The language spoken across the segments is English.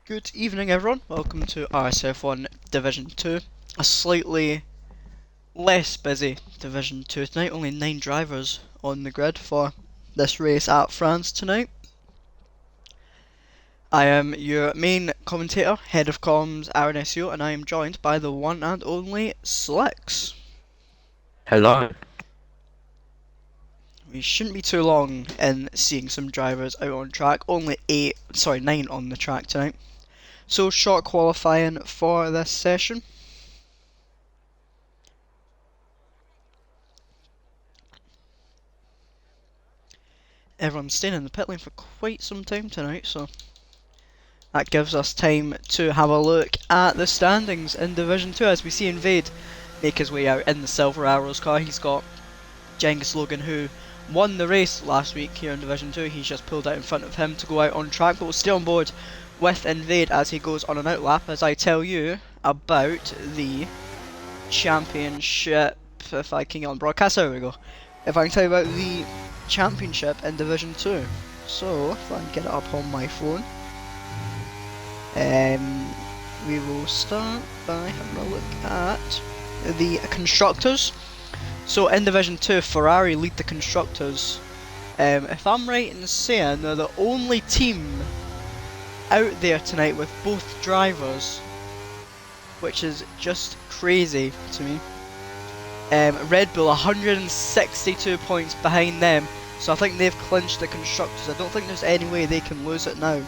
Good evening everyone, welcome to RSF1 Division 2. A slightly less busy Division 2 tonight, only 9 drivers on the grid for this race at France tonight. I am your main commentator, head of comms RSU, and I am joined by the one and only Slicks. Hello. We shouldn't be too long in seeing some drivers out on track, only 9 on the track tonight. So short qualifying for this session. Everyone's staying in the pit lane for quite some time tonight, so that gives us time to have a look at the standings in Division 2 as we see Invade make his way out in the Silver Arrows car. He's got Genghis Logan, who won the race last week here in Division 2. He's just pulled out in front of him to go out on track, but will stay on board with Invade as he goes on an outlap as I tell you about the championship. If I can get on broadcast, there we go. If I can tell you about the championship in Division 2. So, if I can get it up on my phone. We will start by having a look at the constructors. So in Division 2, Ferrari lead the constructors. If I'm right in saying they're the only team out there tonight with both drivers, which is just crazy to me. Red Bull 162 points behind them, so I think they've clinched the constructors. I don't think there's any way they can lose it now.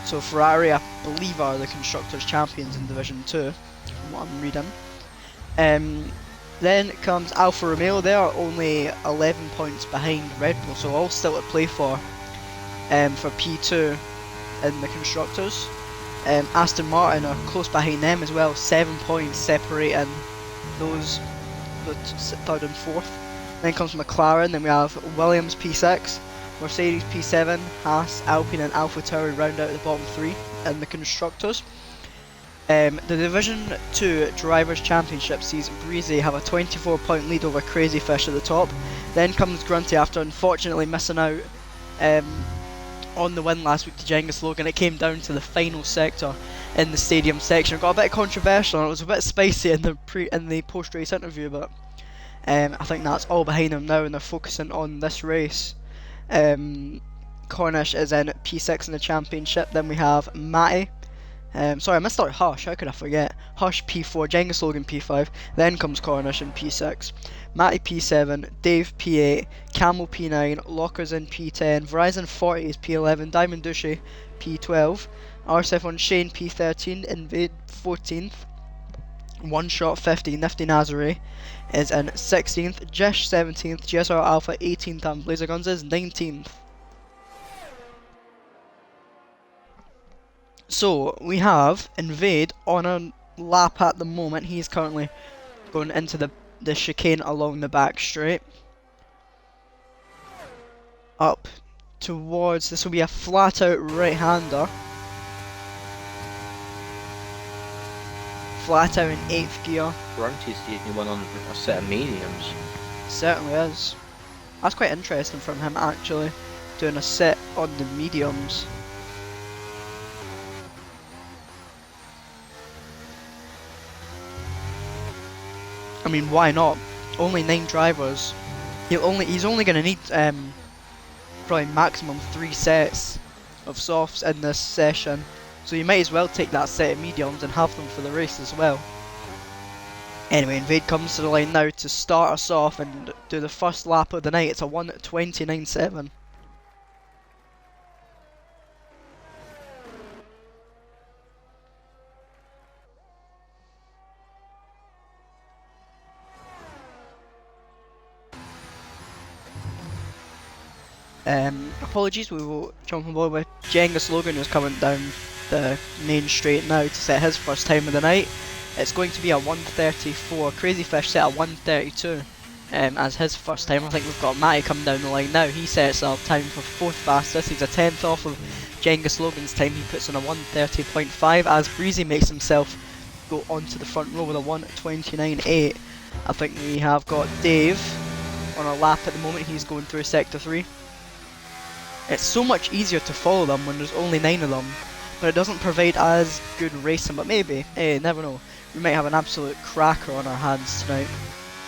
So Ferrari, I believe, are the constructors champions in Division 2, from what I'm reading. Then comes Alfa Romeo. They are only 11 points behind Red Bull, so all still to play for P2 in the constructors. Aston Martin are close behind them as well, 7 points separating those third and fourth. Then comes McLaren, then we have Williams P6, Mercedes P7, Haas, Alpine and AlphaTauri round out the bottom 3 in the constructors. The Division 2 Drivers' Championship sees Breezy have a 24 point lead over Crazy Fish at the top. Then comes Grunty after unfortunately missing out on the win last week to Genghis Logan. It came down to the final sector in the stadium section. It got a bit controversial and it was a bit spicy in the post-race interview, but I think that's all behind them now and they're focusing on this race. Cornish is in P6 in the championship. Then we have Matty. Sorry, I missed out Hush, how could I forget? Hush P4, Genghis Logan P5, then comes Cornish in P6. Matty P7, Dave P8, Camel P9, Lockers in P10, Verizon 40 is P11, Diamond Duchy P12, RSF1 Shane P13, Invade 14th, One Shot 15, Nifty Nazare is in 16th, Jesh 17th, GSR Alpha 18th, and Blazer Guns is 19th. So, we have Invade on a lap at the moment. He's currently going into the chicane along the back straight. Up towards, this will be a flat out right-hander. Flat out in 8th gear. Grunty's the only one on a set of mediums. Certainly is. That's quite interesting from him actually, doing a set on the mediums. I mean, why not? Only 9 drivers. He's only going to need probably maximum 3 sets of softs in this session. So you might as well take that set of mediums and have them for the race as well. Anyway, Invade comes to the line now to start us off and do the first lap of the night. It's a 1:29.7. Apologies, we will jump on board with Genghis Logan, who's coming down the main straight now to set his first time of the night. It's going to be a 1:34. Crazy Fish set a 1:32 as his first time. I think we've got Matty coming down the line now. He sets a time for 4th fastest. He's a 10th off of Genghis Logan's time. He puts on a 1:30.5 as Breezy makes himself go onto the front row with a 1:29.8. I think we have got Dave on a lap at the moment. He's going through sector 3. It's so much easier to follow them when there's only 9 of them. but it doesn't provide as good racing. But maybe, hey, never know. We might have an absolute cracker on our hands tonight,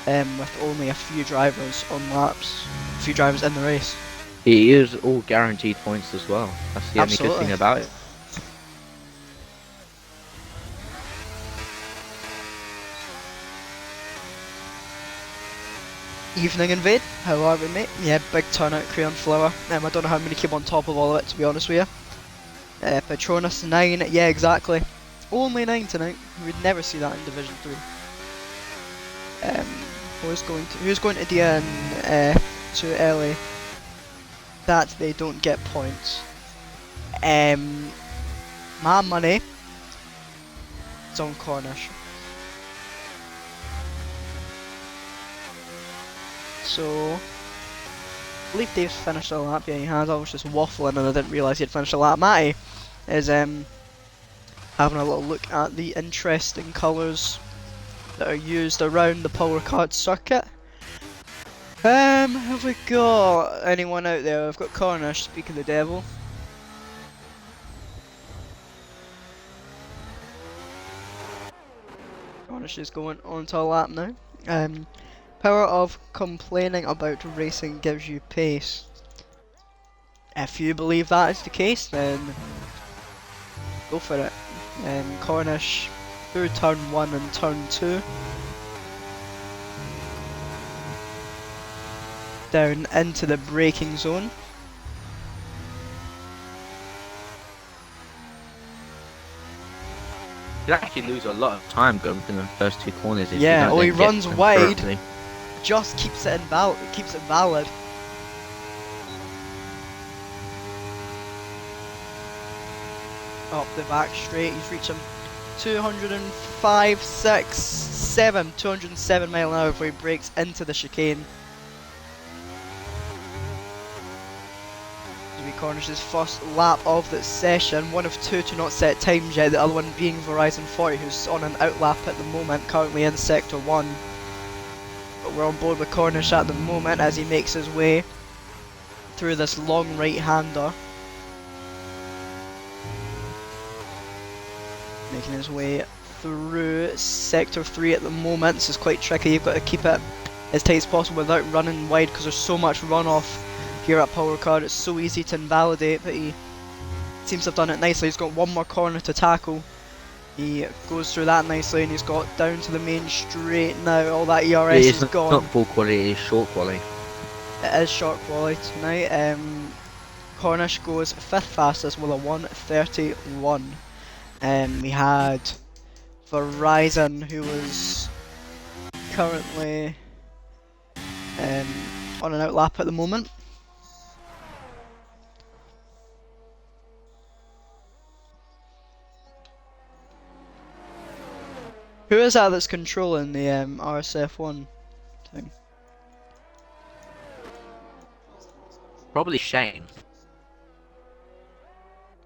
with only a few drivers on laps, a few drivers in the race. It is all guaranteed points as well. That's the only good Absolutely. thing about it. Evening Invade, how are we, mate? Yeah, big turnout, Crayon Flower. I don't know how many came on top of all of it, to be honest with you. Patronus 9, yeah, exactly. Only 9 tonight. We'd never see that in Division 3. Who's going to DN too early? That they don't get points. My money is on Cornish. So, I believe Dave's finished a lap. Yeah, he has. I was just waffling and I didn't realise he had finished a lap. Matty is having a little look at the interesting colours that are used around the Power Card circuit. Have we got anyone out there? I've got Cornish, speak of the devil. Cornish is going on to a lap now. Power of complaining about racing gives you pace. If you believe that is the case, then go for it. Cornish through turn 1 and turn 2. Down into the braking zone. You actually lose a lot of time going through the first 2 corners. If Yeah, you don't he then get runs them wide, correctly. just keeps it keeps it valid. Up the back straight, he's reaching 205, 6, 7, 207 mile an hour before he breaks into the chicane. Cornish's first lap of the session, one of 2 to not set times yet, the other one being Verizon 40, who's on an outlap at the moment, currently in sector 1. But we're on board with Cornish at the moment as he makes his way through this long right-hander. Making his way through sector 3 at the moment. This is quite tricky, you've got to keep it as tight as possible without running wide because there's so much runoff here at Power Card. It's so easy to invalidate, but he seems to have done it nicely. He's got one more corner to tackle. He goes through that nicely and he's got down to the main straight now. All that ERS is gone. It's not full quality, it is short quality. It is short quality tonight. Cornish goes 5th fastest with a 1:31. We had Verizon, who was currently on an outlap at the moment. Who is that that's controlling the RSF1 thing? Probably Shane.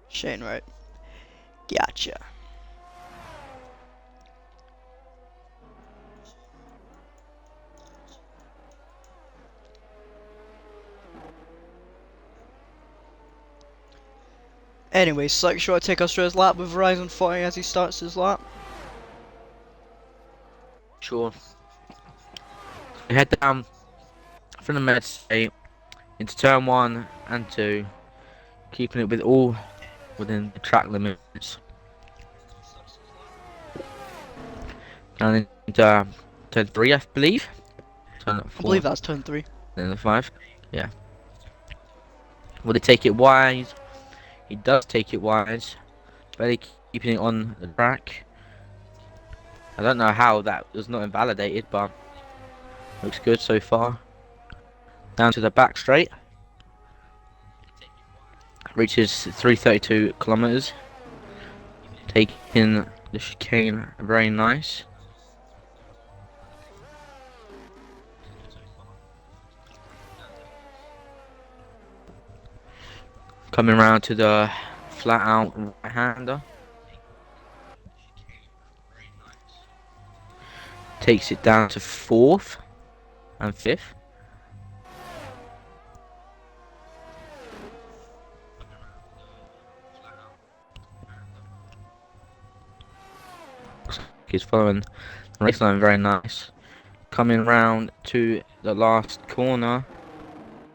Shane, right. Gotcha. Anyway, Slick, you want to take us through his lap with Verizon 40 as he starts his lap? Sure. We head down from the med state into turn 1 and 2, keeping it with all within the track limits. And into turn 3, I believe. Turn 4. I believe that's turn 3. Then the 5. Yeah. Will they take it wide? He does take it wide. Barely keeping it on the track. I don't know how that was not invalidated, but looks good so far. Down to the back straight. Reaches 332 kilometers. Taking the chicane very nice. Coming round to the flat out right hander. Takes it down to 4th and 5th. He's following the race line very nice. Coming round to the last corner,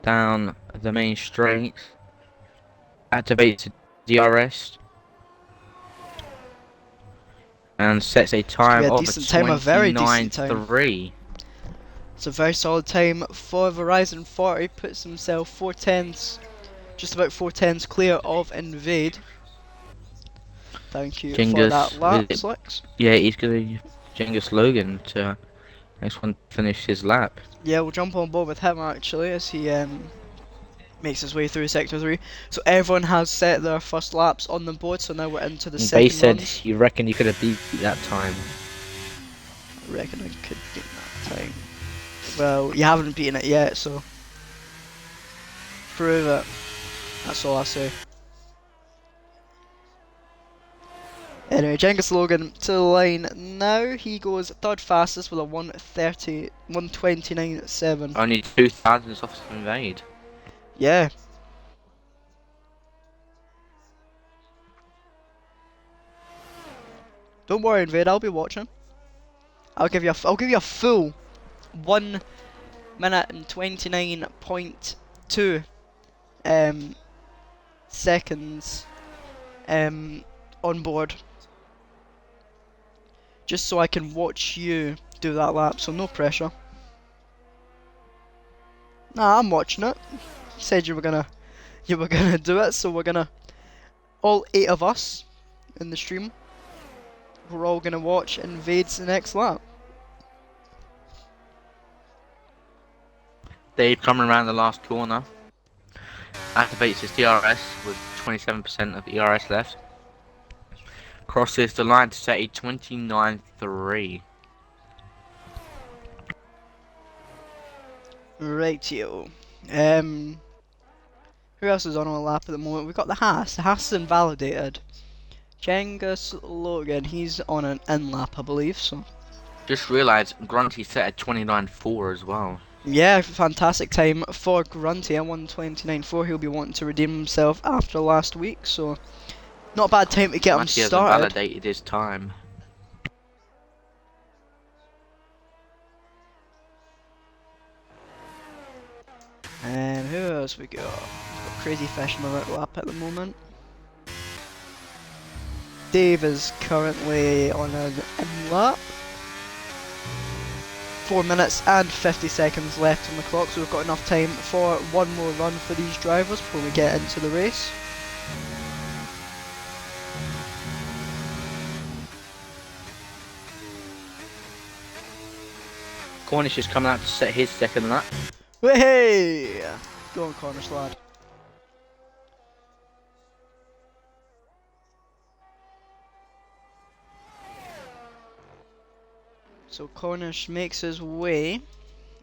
down the main straight. Activates DRS and sets a It's gonna be time a of a decent time, a very decent time. 29.3. It's a very solid time for Verizon 40. Puts himself 4 tenths, just about 4 tenths clear of Invade. Thank you for that lap, Slicks. Yeah, he's gonna Genghis Logan to next one finish his lap. Yeah, we'll jump on board with him actually as he makes his way through Sector 3. So everyone has set their first laps on the board, so now we're into the And Bay second said runs. you reckon you could have beat that time. I reckon I could beat that time. Well, you haven't beaten it yet, so prove it. That's all I say. Anyway, Genghis Logan to the line now. He goes third fastest with a 129.7. Only 2,000 off to Invade. Yeah. Don't worry, Invade. I'll be watching. I'll give you a full 1 minute and 29.2 seconds on board, just so I can watch you do that lap. So no pressure. Nah, I'm watching it. You said you were gonna do it, so we're gonna, all 8 of us in the stream, we're all gonna watch Invade's next lap. Dave coming around the last corner. Activates his DRS with 27% of ERS left. Crosses the line to set a 29.3. Rightio. Who else is on a lap at the moment? We've got the Haas. The Haas is invalidated. Genghis Logan, he's on an in lap, I believe. So. Just realised Grunty set a 29.4 as well. Yeah, fantastic time for Grunty at 129.4. He'll be wanting to redeem himself after last week, so not a bad time to get him Grunty hasn't started. validated his time. And who else we got? We've got Crazy Fish on the right lap at the moment. Dave is currently on an in lap. 4 minutes and 50 seconds left on the clock, so we've got enough time for one more run for these drivers before we get into the race. Cornish is coming out to set his second lap. Hey! Go on, Cornish lad. So Cornish makes his way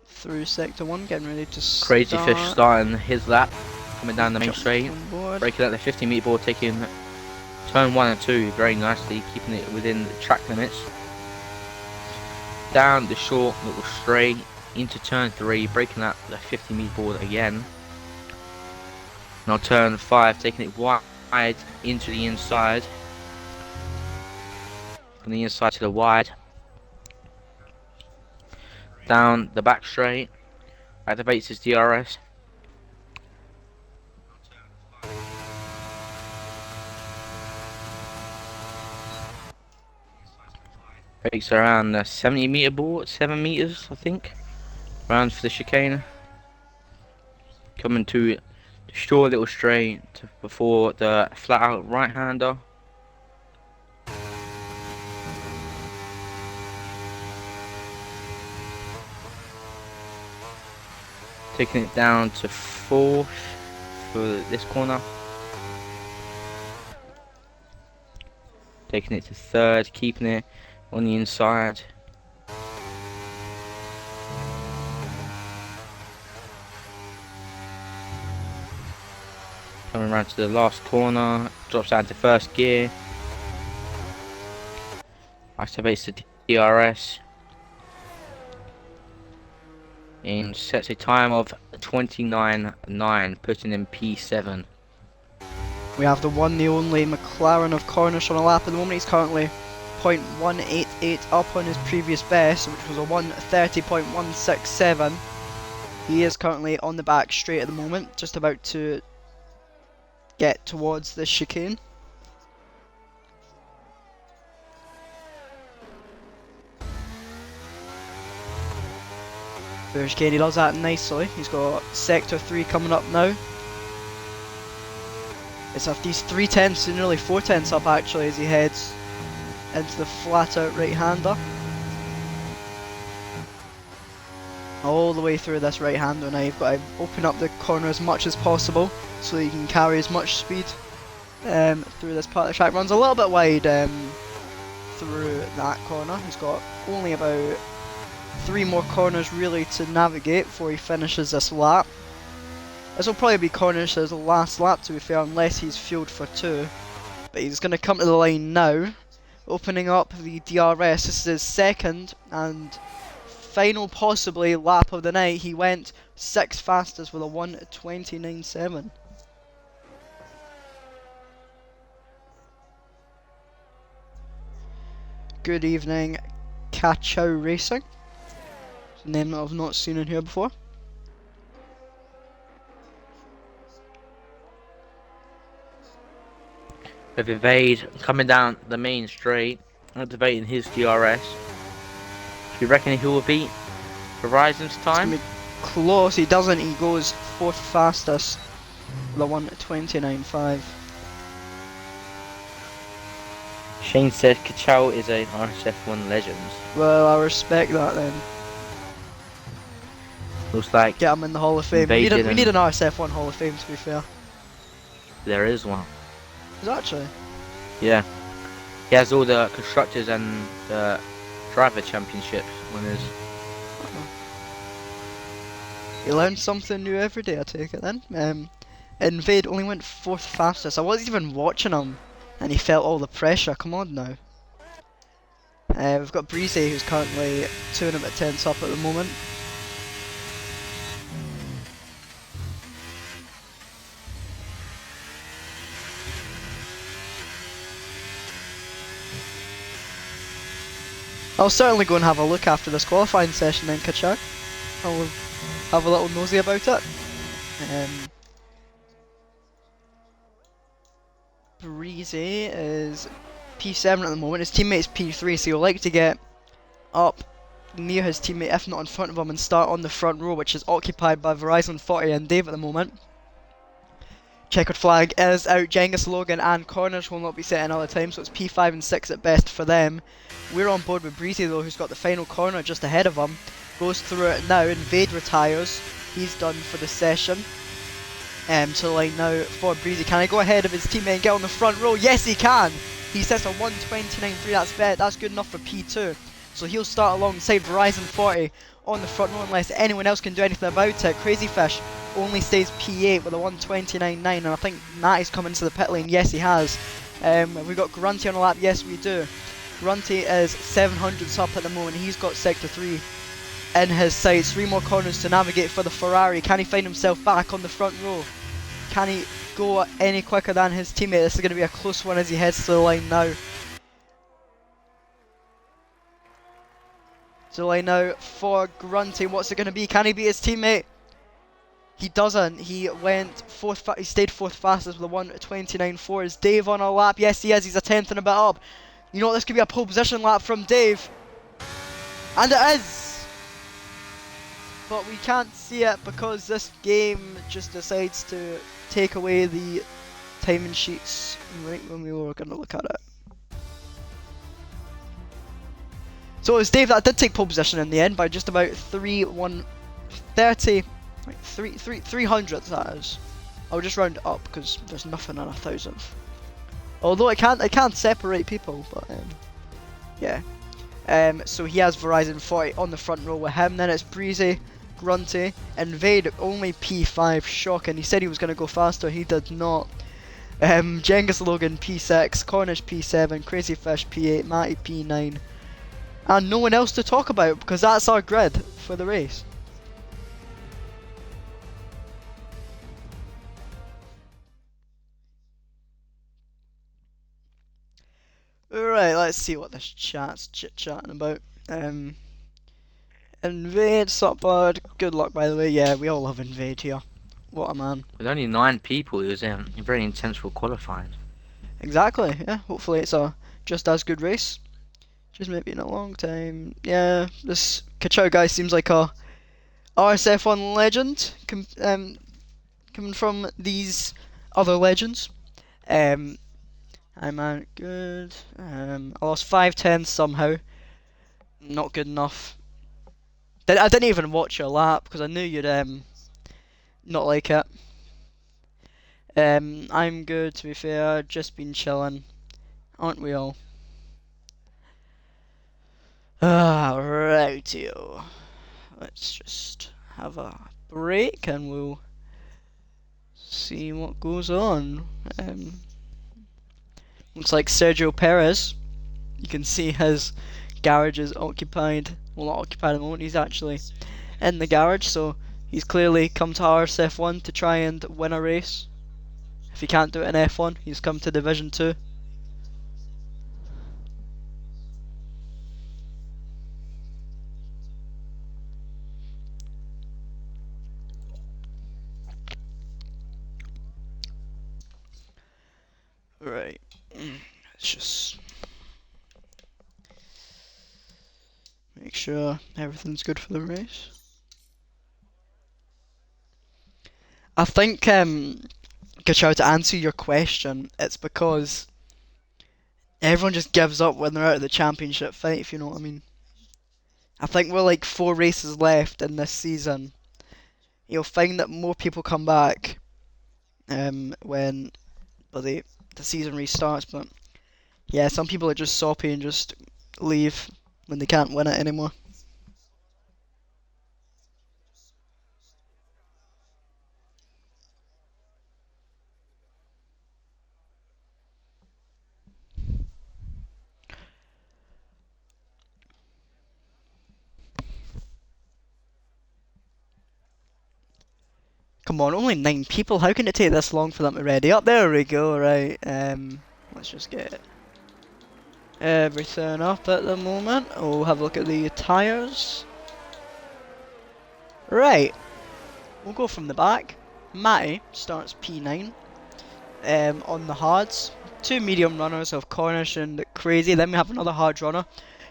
through Sector 1, getting ready to start. Crazy Fish starting his lap, coming down the main Jump straight, on board. breaking out the 50-meter board, taking turn 1 and 2 very nicely, keeping it within the track limits. Down the short little straight into turn 3, breaking out the 50-meter board again. Now turn 5, taking it wide into the inside. From the inside to the wide. Down the back straight, activates his DRS. Breaks around the 70-meter board, 7 meters I think. Rounds for the chicane. Coming to the short little straight before the flat out right hander. Taking it down to 4th for this corner. Taking it to 3rd, keeping it on the inside. Coming around to the last corner, drops down to 1st gear. Activates the DRS. And sets a time of 29.9, putting in P7. We have the one, the only McLaren of Cornish on a lap at the moment. He's currently 1:30.188 up on his previous best, which was a 1:30.167. He is currently on the back straight at the moment, just about to get towards the chicane. There's Kane, he does that nicely. He's got sector 3 coming up now. It's after these 3/10, so nearly 4/10 up actually as he heads into the flat out right hander. All the way through this right hander now, you've got to open up the corner as much as possible so you can carry as much speed through this part of the track. Runs a little bit wide through that corner. He's got only about 3 more corners really to navigate before he finishes this lap. This will probably be Cornish's last lap, to be fair, unless he's fueled for 2. But he's going to come to the line now, opening up the DRS. This is his second and final possibly lap of the night. He went 6th fastest with a 1:29.7. Good evening, Kachow Racing. It's a name that I've not seen in here before. With Evade coming down the main straight, activating his DRS. Do you reckon he will beat Verizon's time? It's gonna be close. He doesn't. He goes 4th fastest with a 1:29.5. Shane said Kachow is a RSF1 legend. Well, I respect that then. Looks like Get him in the Hall of Fame. We Evade need an RSF1 Hall of Fame, to be fair. there is one. Is actually? Yeah. He has all the constructors and the driver championship winners. You learn something new every day, I take it then. Invade only went 4th fastest. I wasn't even watching him, and he felt all the pressure. Come on now. We've got Breezy, who's currently 2.5 up at the moment. I'll certainly go and have a look after this qualifying session then, Kachow. I'll have a little nosy about it. Breezy is P7 at the moment. His teammate's P3, so he'll like to get up near his teammate, if not in front of him, and start on the front row, which is occupied by Verizon 40 and Dave at the moment. Checkered flag is out. Genghis, Logan and Cornish will not be set another time, so it's P5 and 6 at best for them. We're on board with Breezy though, who's got the final corner just ahead of him. Goes through it now. Invade retires. He's done for the session. To the line now for Breezy. Can I go ahead of his teammate and get on the front row? Yes, he can. He sets a 1:29.3. That's good enough for P2. So he'll start alongside Verizon 40 on the front row unless anyone else can do anything about it. Crazy Fish only stays P8 with a 1:29.9, and I think Matty's come into the pit lane. Yes, he has. Have we got Grunty on the lap? Yes, we do. Grunty is 700s up at the moment. He's got sector 3 in his sights. 3 more corners to navigate for the Ferrari. Can he find himself back on the front row? Can he go any quicker than his teammate? This is going to be a close one as he heads to the line now. To the line now for Grunty. What's it going to be? Can he beat his teammate? He doesn't. He went 4th. He stayed 4th fastest with a 1:29.4. Is Dave on a lap? Yes, he is. He's a 10th and a bit up. You know what? This could be a pole position lap from Dave. And it is! But we can't see it because this game just decides to take away the timing sheets right when we were going to look at it. So it was Dave that did take pole position in the end by just about 3:1:30. Right, 300th that is. I'll just round it up because there's nothing on 1,000th. Although it can't separate people, but yeah. So he has Verizon 40 on the front row with him. Then it's Breezy, Grunty, Invade only P5. Shocking. He said he was going to go faster. He did not. Genghis Logan P6, Cornish P7, Crazy Fish P8, Matty P9, and no one else to talk about because that's our grid for the race. Right, let's see what this chat's chit-chatting about. Invade, sup bud. Good luck, by the way. Yeah, we all love Invade here. What a man. With only 9 people, it was very intense for qualifying. Exactly, yeah. Hopefully it's a just as good race. Just maybe in a long time. Yeah, this Kachao guy seems like a RSF1 legend, coming from these other legends. Um, I'm good. I lost 5 tenths somehow. Not good enough. I didn't even watch your lap because I knew you'd not like it. I'm good to be fair. Just been chilling, aren't we all? Ah, rightio. Let's just have a break and we'll see what goes on. Looks like Sergio Perez. You can see his garage is occupied. Well, not occupied at the moment. He's actually in the garage, so he's clearly come to RSF1 to try and win a race. If he can't do it in F1, he's come to Division 2. Right. Let's just make sure everything's good for the race. I think, Gachao, to answer your question, it's because everyone just gives up when they're out of the championship fight, if you know what I mean. I think we're like 4 races left in this season. You'll find that more people come back when the season restarts, but yeah, some people are just soppy and just leave when they can't win it anymore. Come on, only 9 people. How can it take this long for them to ready up? There we go. Right. Let's just get everything up at the moment. Oh, have a look at the tyres. Right. We'll go from the back. Matty starts P9 on the hards. 2 medium runners of Cornish and Crazy. Then we have another hard runner.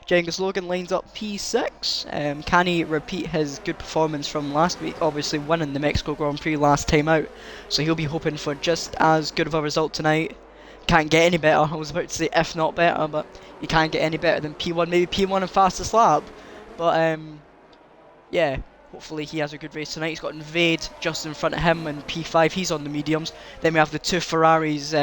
Genghis Logan lines up P6. Can he repeat his good performance from last week? Obviously winning the Mexico Grand Prix last time out. So he'll be hoping for just as good of a result tonight. Can't get any better. I was about to say if not better, but you can't get any better than P1. Maybe P1 and fastest lap. But yeah, hopefully he has a good race tonight. He's got Invade just in front of him and P5. He's on the mediums. Then we have the 2 Ferraris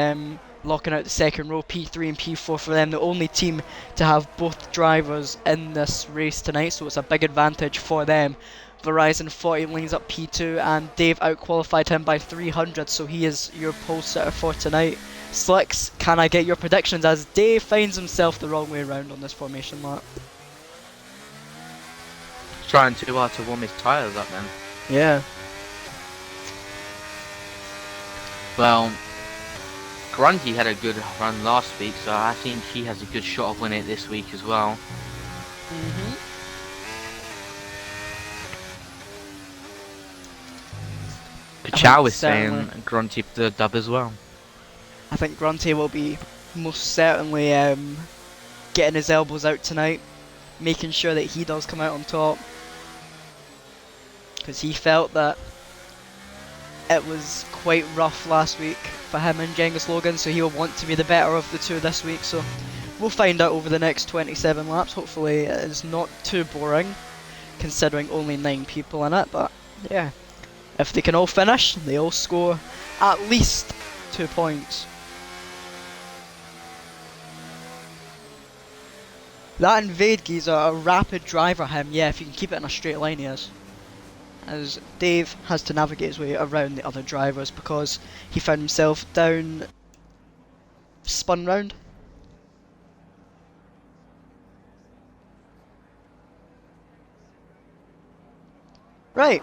locking out the second row, P3 and P4 for them. The only team to have both drivers in this race tonight, so it's a big advantage for them. Verizon 40 lines up P2 and Dave outqualified him by 300, so he is your pole sitter for tonight. Slicks, can I get your predictions as Dave finds himself the wrong way around on this formation lap? Trying too hard to warm his tyres up, man. Yeah. Well, Grundy had a good run last week, so I think he has a good shot of winning it this week as well. Kachao is saying Grunty for the dub as well. I think Grunty will be most certainly getting his elbows out tonight, making sure that he does come out on top, because he felt that it was quite rough last week for him and Genghis Logan, so he'll want to be the better of the two this week. So we'll find out over the next 27 laps. Hopefully it is not too boring, considering only 9 people in it, but yeah, if they can all finish, they all score at least 2 points. That Invade geezer, a rapid driver him, yeah, if you can keep it in a straight line he is. As Dave has to navigate his way around the other drivers because he found himself down, spun round. Right,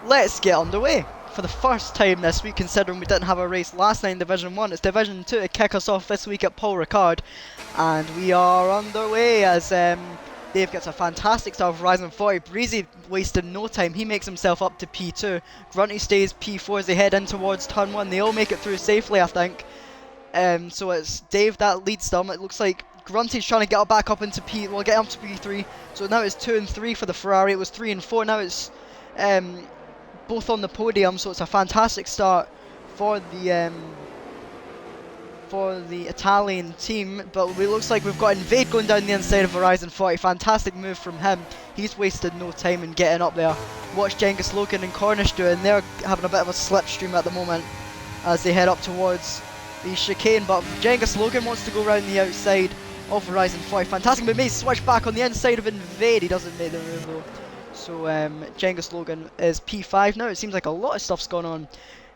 let's get underway. for the first time this week, considering we didn't have a race last night in Division 1. It's Division 2 to kick us off this week at Paul Ricard. And we are underway as Dave gets a fantastic start of Horizon 40. Breezy wasted no time. He makes himself up to P2. Grunty stays P4 as they head in towards turn 1. They all make it through safely, I think. So it's Dave that leads them. It looks like Grunty's trying to get back up into get up to P3. So now it's 2 and 3 for the Ferrari. It was 3 and 4. Now it's both on the podium. So it's a fantastic start for the Italian team. But it looks like we've got Invade going down the inside of Horizon 40. Fantastic move from him. He's wasted no time in getting up there. Watch Genghis Logan and Cornish doing. They're having a bit of a slipstream at the moment as they head up towards the chicane, but Genghis Logan wants to go around the outside of Horizon 40. Fantastic move. He switch back on the inside of Invade. He doesn't make the move though. So Genghis Logan is P5 now. It seems like a lot of stuff's gone on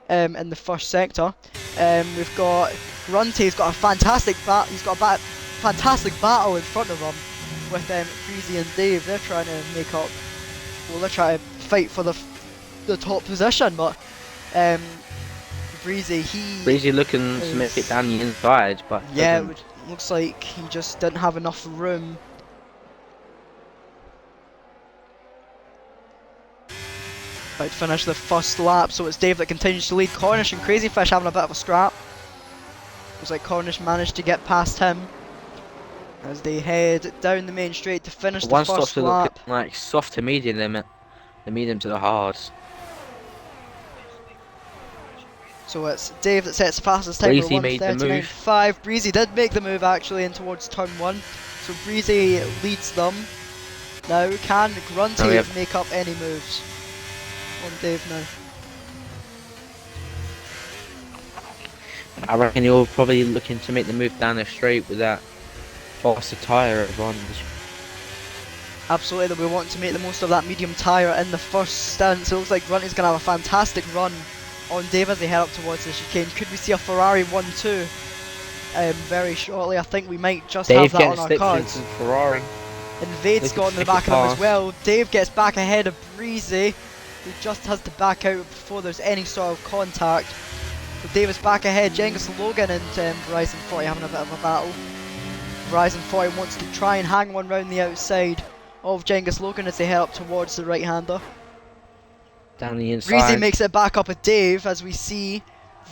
in the first sector. We've got Grunty. He's got a fantastic fantastic battle in front of him with Breezy and Dave. They're trying to make up. Well, they're trying to fight for the top position, but Breezy looking to make it down the inside, but yeah, it looks like he just didn't have enough room. About to finish the first lap, so it's Dave that continues to lead. Cornish and Crazy Fish having a bit of a scrap. Looks like Cornish managed to get past him as they head down the main straight to finish the first lap. Like soft to medium limit, the medium to the hards. So it's Dave that sets the fastest time. Breezy made the move. 5. Breezy did make the move actually in towards turn 1. So Breezy leads them. Now can Grunty make up any moves on Dave now? I reckon you're probably looking to make the move down the straight with that faster tyre advantage. Absolutely, we want to make the most of that medium tyre in the first stance. It looks like Grunty's going to have a fantastic run on Dave as they head up towards the chicane. Could we see a Ferrari 1-2 very shortly? I think we might just have that on our cards. Ferrari. Invade's got in the back of him as well. Dave gets back ahead of Breezy, who just has to back out before there's any sort of contact. So Dave is back ahead. Genghis Logan and Horizon 40 having a bit of a battle. Horizon 40 wants to try and hang one round the outside of Genghis Logan as they head up towards the right-hander. Down the inside. Breezy makes it back up with Dave as we see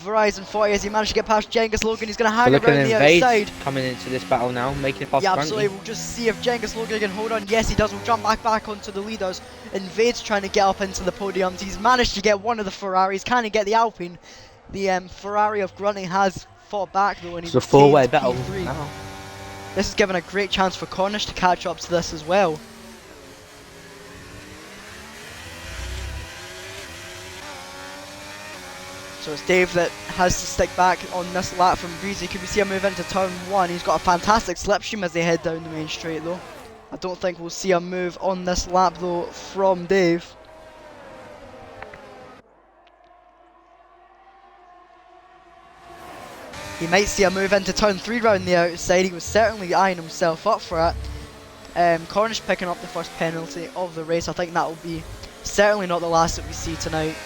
Horizon 40 as he managed to get past Genghis Logan. He's going to hang around the outside. Coming into this battle now, making it past Yeah, absolutely. We'll just see if Genghis Logan can hold on. Yes, he does. We'll jump back onto the leaders. Invade's trying to get up into the podiums. He's managed to get one of the Ferraris. Can he get the Alpine? The Ferrari of Grunty has fought back though, and he's a four-way battle. This is giving a great chance for Cornish to catch up to this as well. So it's Dave that has to stick back on this lap from Breezy. Could we see him move into turn 1? He's got a fantastic slipstream as they head down the main straight though. I don't think we'll see a move on this lap though from Dave. He might see a move into turn 3 round the outside. He was certainly eyeing himself up for it. Cornish picking up the first penalty of the race. I think that will be certainly not the last that we see tonight.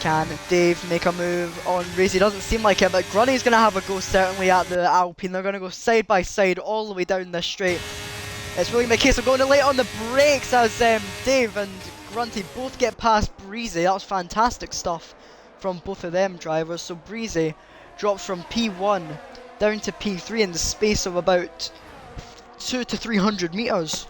Can Dave make a move on Breezy? Doesn't seem like it, but Grunty's going to have a go certainly at the Alpine. They're going to go side by side all the way down this straight. It's really my case of going late on the brakes as Dave and Grunty both get past Breezy. That was fantastic stuff from both of them drivers. So Breezy drops from P1 down to P3 in the space of about 200 to 300 meters.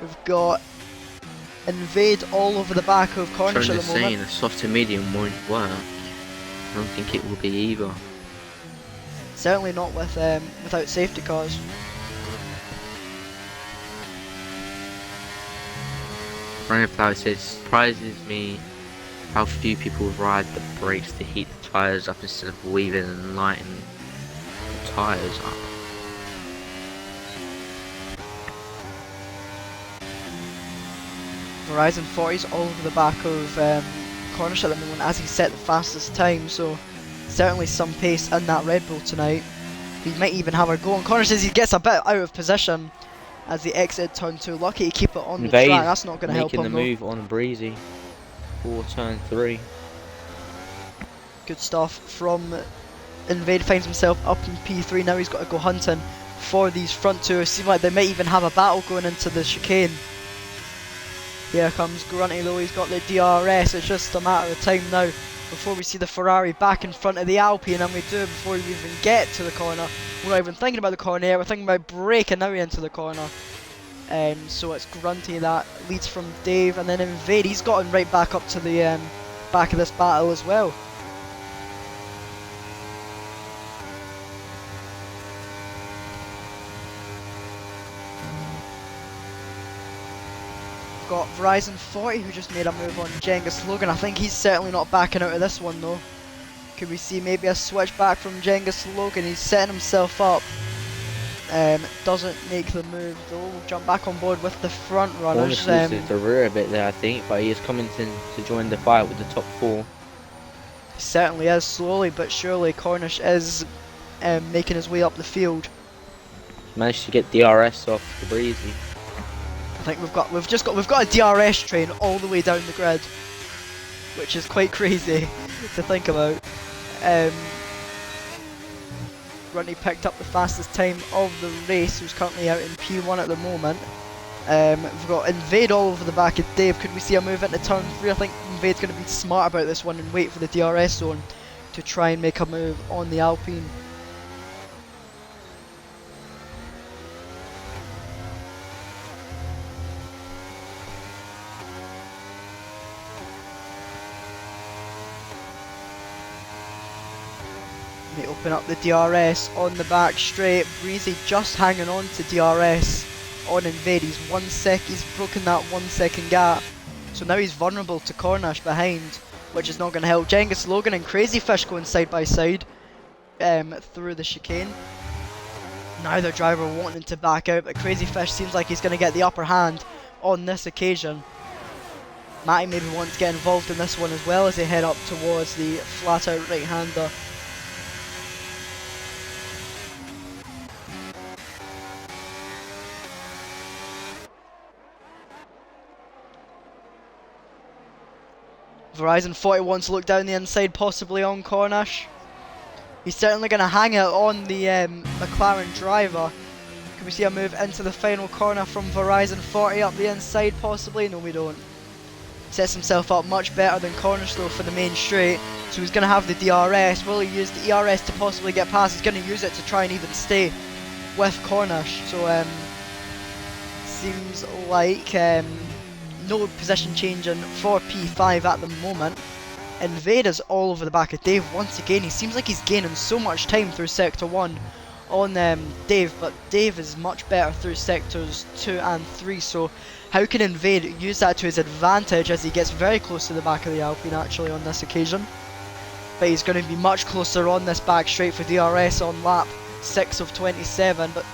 We've got Invade all over the back of Cornish at the moment. The soft to medium won't work. I don't think it will be either. Certainly not with without safety cars. Rainflower says, surprises me how few people ride the brakes to heat the tyres up instead of weaving and lighting the tyres up. Horizon 40's all over the back of Cornish at the moment as he set the fastest time, so certainly some pace in that Red Bull tonight. He might even have a go on Cornish as he gets a bit out of position as he exited turn 2. Lucky to keep it on the track, that's not going to help him making the move on Breezy for turn 3. Good stuff from Invade, finds himself up in P3, now he's got to go hunting for these front two. It seems like they might even have a battle going into the chicane. Here comes Grunty though, he's got the DRS, it's just a matter of time now before we see the Ferrari back in front of the Alpine, and we do before we even get to the corner. We're not even thinking about the corner here, we're thinking about braking now into the corner. So it's Grunty that leads from Dave, and then Invade, he's gotten right back up to the back of this battle as well. Got Verizon 40 who just made a move on Jenga Logan. I think he's certainly not backing out of this one though. Could we see maybe a switch back from Jenga Logan? He's setting himself up. Doesn't make the move though. We'll jump back on board with the front runners. Cornish the rear a bit there, I think, but he is coming to join the fight with the top 4. He certainly is, slowly but surely. Cornish is making his way up the field. Managed to get DRS off the Breezy. I think we've got a DRS train all the way down the grid, which is quite crazy to think about. Grunty picked up the fastest time of the race, who's currently out in P1 at the moment. We've got Invade all over the back of Dave. Could we see a move into turn 3? I think Invade's going to be smart about this one and wait for the DRS zone to try and make a move on the Alpine. They open up the DRS on the back straight. Breezy just hanging on to DRS on Invade. He's broken that 1 second gap. So now he's vulnerable to Cornish behind, which is not going to help. Jenga Logan and Crazy Fish going side by side through the chicane. Neither driver wanting to back out, but Crazy Fish seems like he's going to get the upper hand on this occasion. Matty maybe wants to get involved in this one as well as they head up towards the flat out right hander. Verizon 40 wants to look down the inside, possibly on Cornish. He's certainly going to hang it on the McLaren driver. Can we see a move into the final corner from Verizon 40 up the inside, possibly? No, we don't. Sets himself up much better than Cornish though for the main straight, so he's going to have the DRS. Will he use the ERS to possibly get past? He's going to use it to try and even stay with Cornish. So seems like no position changing for P5 at the moment. Invade is all over the back of Dave once again. He seems like he's gaining so much time through Sector 1 on Dave, but Dave is much better through Sectors 2 and 3, so how can Invade use that to his advantage as he gets very close to the back of the Alpine actually on this occasion? But he's going to be much closer on this back straight for DRS on lap 6 of 27, but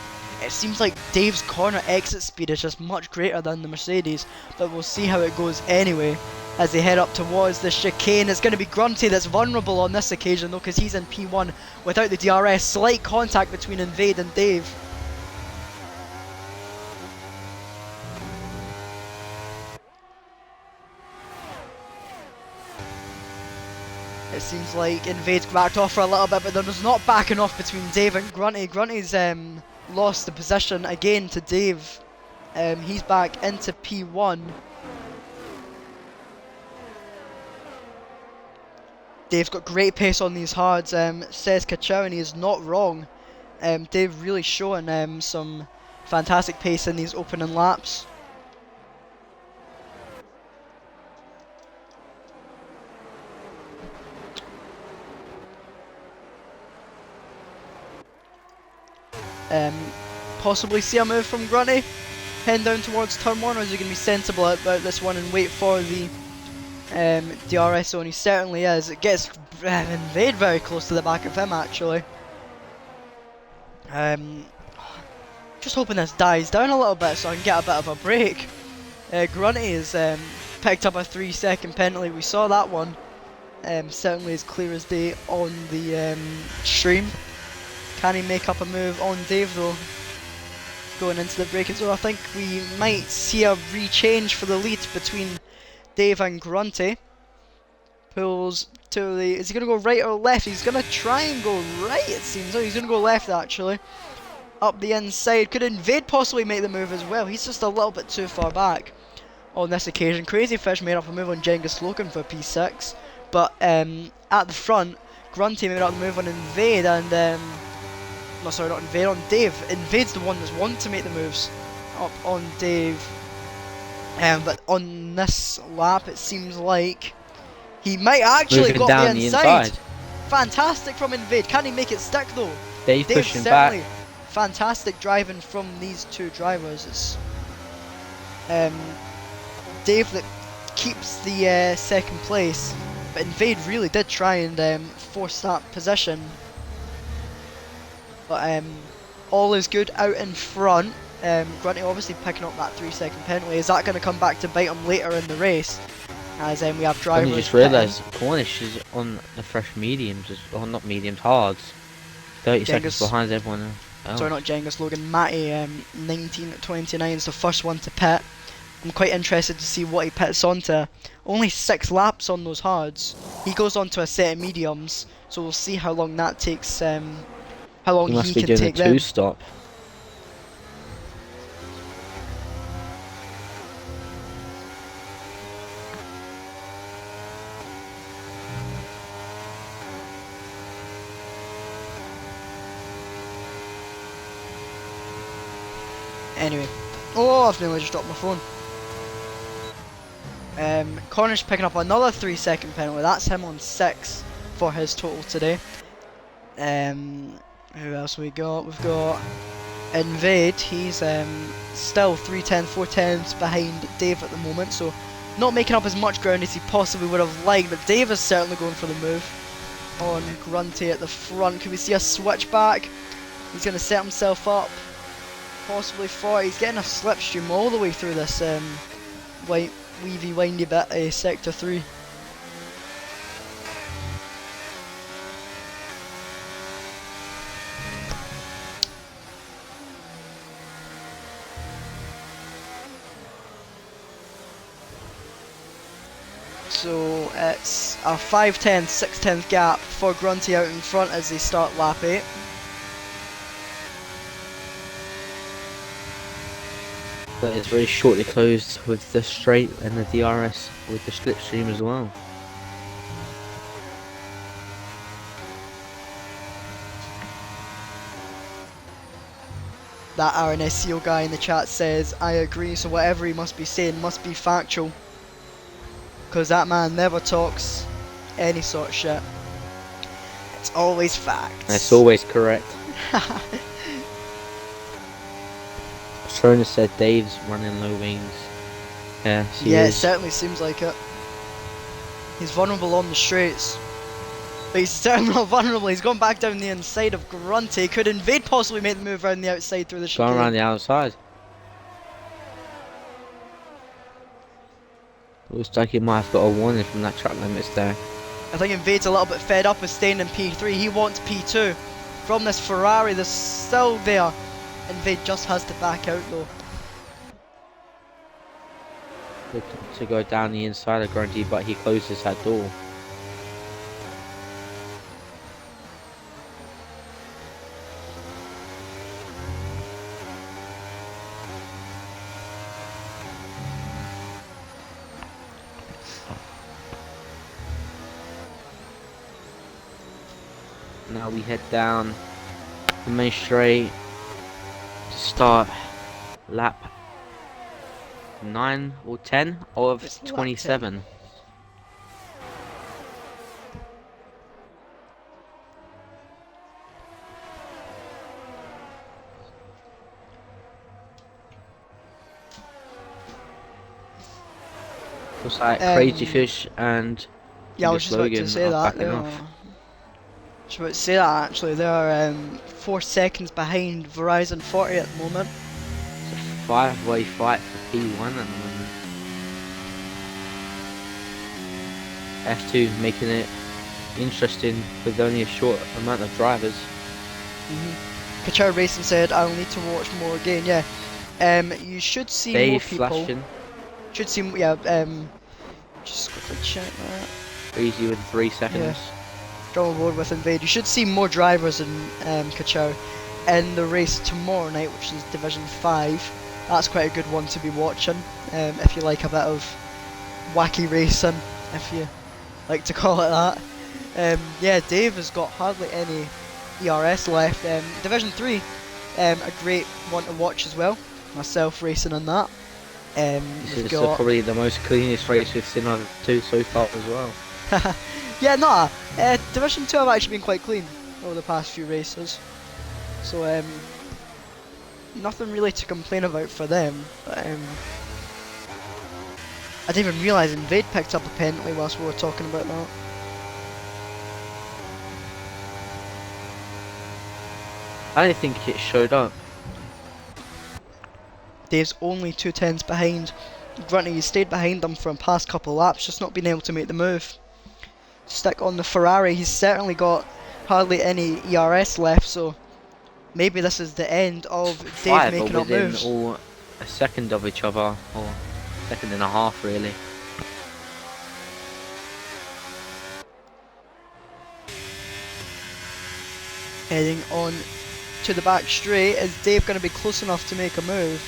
it seems like Dave's corner exit speed is just much greater than the Mercedes, but we'll see how it goes anyway as they head up towards the chicane. It's going to be Grunty that's vulnerable on this occasion though, because he's in P1 without the DRS. Slight contact between Invade and Dave. It seems like Invade's backed off for a little bit, but there's not backing off between Dave and Grunty. Grunty's lost the position again to Dave. He's back into P1. Dave's got great pace on these hards, says Kachow, and he is not wrong. Dave really showing some fantastic pace in these opening laps. Possibly see a move from Grunty, heading down towards turn 1, or is he going to be sensible about this one and wait for the DRS zone? He certainly is. It gets Invade very close to the back of him actually. Just hoping this dies down a little bit so I can get a bit of a break. Grunty is picked up a 3-second penalty. We saw that one, certainly as clear as day on the stream. Can he make up a move on Dave though? Going into the break, so I think we might see a rechange for the lead between Dave and Grunty. Pulls to the... Is he going to go right or left? He's going to try and go right, it seems. Oh, he's going to go left, actually. Up the inside. Could Invade possibly make the move as well? He's just a little bit too far back on this occasion. Crazy Fish made up a move on Genghis Logan for P6. But at the front, Grunty made up the move on Invade and... no, sorry, not Invade, on Dave. Invade's the one that's wanting to make the moves up on Dave. But on this lap, it seems like he might actually Moving got down the inside. Fantastic from Invade. Can he make it stick though? Dave pushing back. Fantastic driving from these two drivers. It's Dave that keeps the second place, but Invade really did try and force that position. But all is good out in front. Grunty obviously picking up that 3-second penalty. Is that going to come back to bite him later in the race? As we have drivers. I just realised Cornish is on the fresh mediums, or not mediums, hards. 30 seconds behind everyone else. Sorry, not Genghis Logan. Matty, 1929 is the first one to pit. I'm quite interested to see what he pits onto. Only 6 laps on those hards. He goes on to a set of mediums, so we'll see how long that takes. How long he can take them. He must be doing a 2-stop. Anyway, oh, I've nearly just dropped my phone. Cornish picking up another 3-second penalty. That's him on 6 for his total today. Who else we got? We've got Invade. He's still 4 tenths behind Dave at the moment, so not making up as much ground as he possibly would have liked. But Dave is certainly going for the move on Grunty at the front. Can we see a switch back? He's going to set himself up. Possibly for he's getting a slipstream all the way through this weavy windy bit, sector 3. So it's a 5/10, 6/10 gap for Grunty out in front as they start lap 8. But it's very shortly closed with the straight and the DRS with the slipstream as well. That RNSCO guy in the chat says, I agree, so whatever he must be saying must be factual. Because that man never talks any sort of shit. It's always facts. It's always correct. Trona said Dave's running low wings. Yeah, it certainly seems like it. He's vulnerable on the straights. But he's certainly not vulnerable. He's gone back down the inside of Grunty. Could Invade possibly make the move around the outside through the chicane? Going around the outside. Looks like he might have got a warning from that track limits there. I think Invade's a little bit fed up with staying in P3. He wants P2 from this Ferrari that's still there. Invade just has to back out though. Looking to go down the inside of Grunty, but he closes that door. Now we head down the main straight to start lap 9 or 10 of 27. Looks like Crazy Fish and I was just about to say that. I was about to say that actually. They are 4 seconds behind Verizon 40 at the moment. It's a 5-way fight for P1 at the moment. F2 making it interesting with only a short amount of drivers. Kachar Racing said, "I'll need to watch more again." Yeah, you should see more Dave people. flashing. Should see, just quickly check that. Easy with 3 seconds. Drum aboard with Invade. You should see more drivers in Kachar in the race tomorrow night, which is Division 5. That's quite a good one to be watching, if you like a bit of wacky racing, if you like to call it that. Yeah, Dave has got hardly any ERS left. Division 3, a great one to watch as well. Myself racing on that. This is probably the most cleanest race we've seen on 2 so far as well. Yeah, no, Division 2 have actually been quite clean over the past few races. So, nothing really to complain about for them. But, I didn't even realise Invade picked up a penalty whilst we were talking about that. I didn't think it showed up. Dave's only 2 tenths behind. Grunty, he stayed behind them for the past couple of laps, just not being able to make the move. Stick on the Ferrari, he's certainly got hardly any ERS left, so maybe this is the end of Dave making up moves. All a second of each other, or second and a half really. Heading on to the back straight, is Dave going to be close enough to make a move?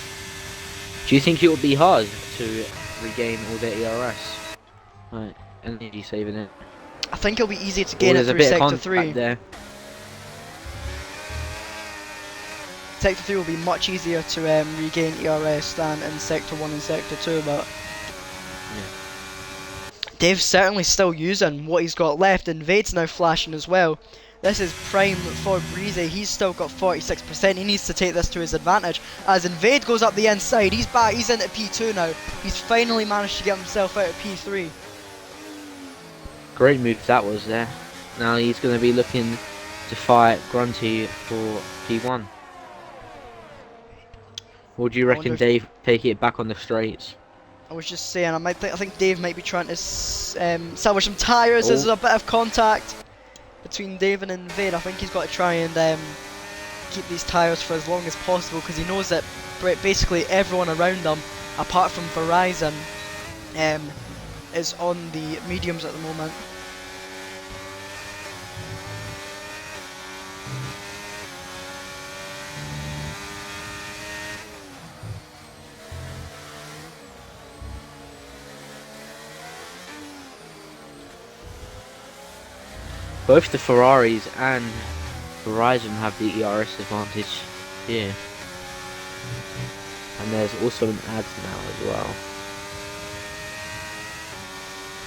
Do you think it would be hard to regain all their ERS? Right, energy saving it. I think it'll be easy to gain it through Sector 3. There. Sector 3 will be much easier to regain ERS than in Sector 1 and Sector 2, but yeah. Dave's certainly still using what he's got left. Invade's now flashing as well. This is prime for Breezy. He's still got 46%. He needs to take this to his advantage. As Invade goes up the inside, he's back. He's into P2 now. He's finally managed to get himself out of P3. Great move that was there. Now he's going to be looking to fight Grunty for P1. Or do you reckon Dave take it back on the straights? I was just saying, I think Dave might be trying to salvage some tyres. There's a bit of contact between Dave and Invade. I think he's got to try and keep these tyres for as long as possible, because he knows that basically everyone around them, apart from Verizon, is on the mediums at the moment. Both the Ferraris and Verizon have the ERS advantage here. And there's also an ad now as well.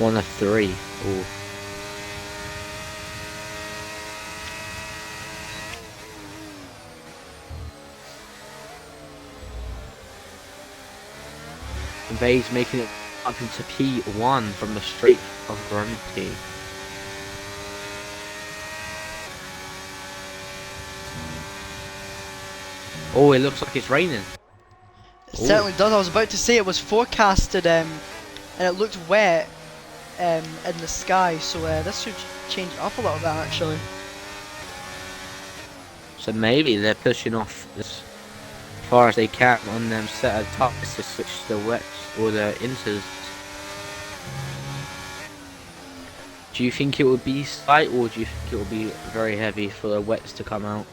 1 of 3. Ooh. Invade's making it up into P1 from the straight of Grunty. Oh, it looks like it's raining. It certainly does. I was about to say it was forecasted and it looked wet in the sky, so this should change it up a little bit actually. So maybe they're pushing off as far as they can on them set of tyres to switch the wets or the inters. Do you think it would be slight, or do you think it will be very heavy for the wets to come out?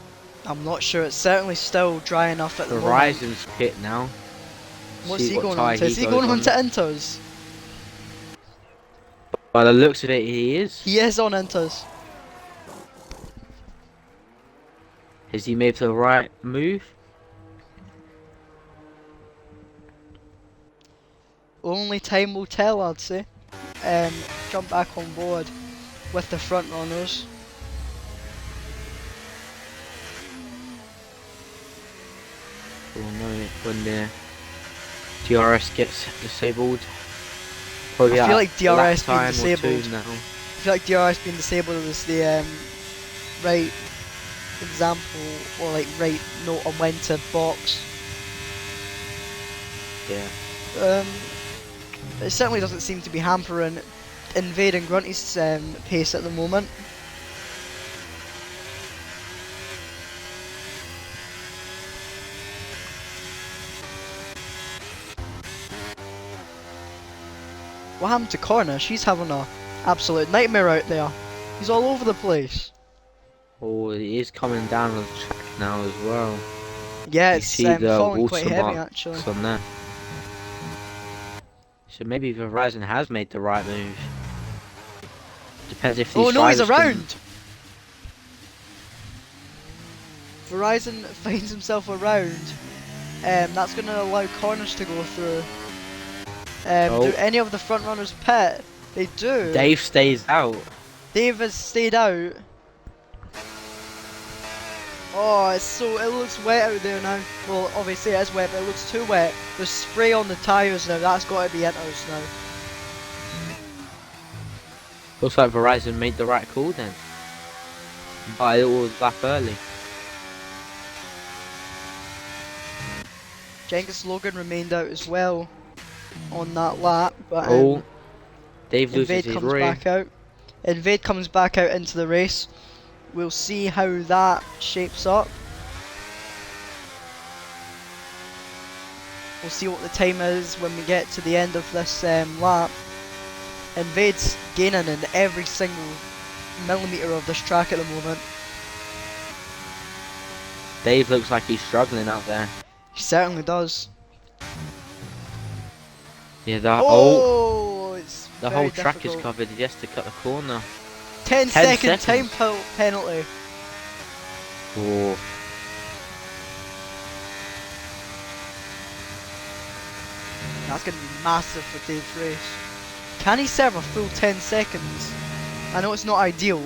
I'm not sure. It's certainly still dry enough at the moment. Horizon's pit now. What's he going on to? Is he going on to inters? By the looks of it, he is. He is on inters. Has he made the right move? Only time will tell, I'd say. Jump back on board with the front runners. We'll know when the DRS gets disabled. Probably I feel like DRS being now. disabled. I feel like DRS being disabled is the right example, or like right note on when to box. Yeah. It certainly doesn't seem to be hampering Invade and Grunty's pace at the moment. What happened to Corner? She's having a absolute nightmare out there. He's all over the place. Oh, it is coming down on the track now as well. Yeah, You it's see the falling quite heavy watermarks actually. on there. So maybe Verizon has made the right move. Depends if these Oh no, he's drivers around! Verizon finds himself around. That's going to allow corners to go through. Do any of the front runners pit? They do. Dave stays out. Dave has stayed out. Oh, it looks wet out there now. Well, obviously it is wet, but it looks too wet. There's spray on the tyres now. That's got to be inters now. Looks like Verizon made the right call then. But it was lap early. Genghis Logan remained out as well on that lap, but Dave loses Invade his comes rear. back out. Invade comes back out into the race. We'll see how that shapes up. We'll see what the time is when we get to the end of this lap. Invade's gaining in every single millimetre of this track at the moment. Dave looks like he's struggling out there. He certainly does. Yeah, It's the very whole track is difficult. covered. He has to cut the corner. 10 second time penalty. Oh. That's going to be massive for Dave's race. Can he serve a full 10 seconds? I know it's not ideal,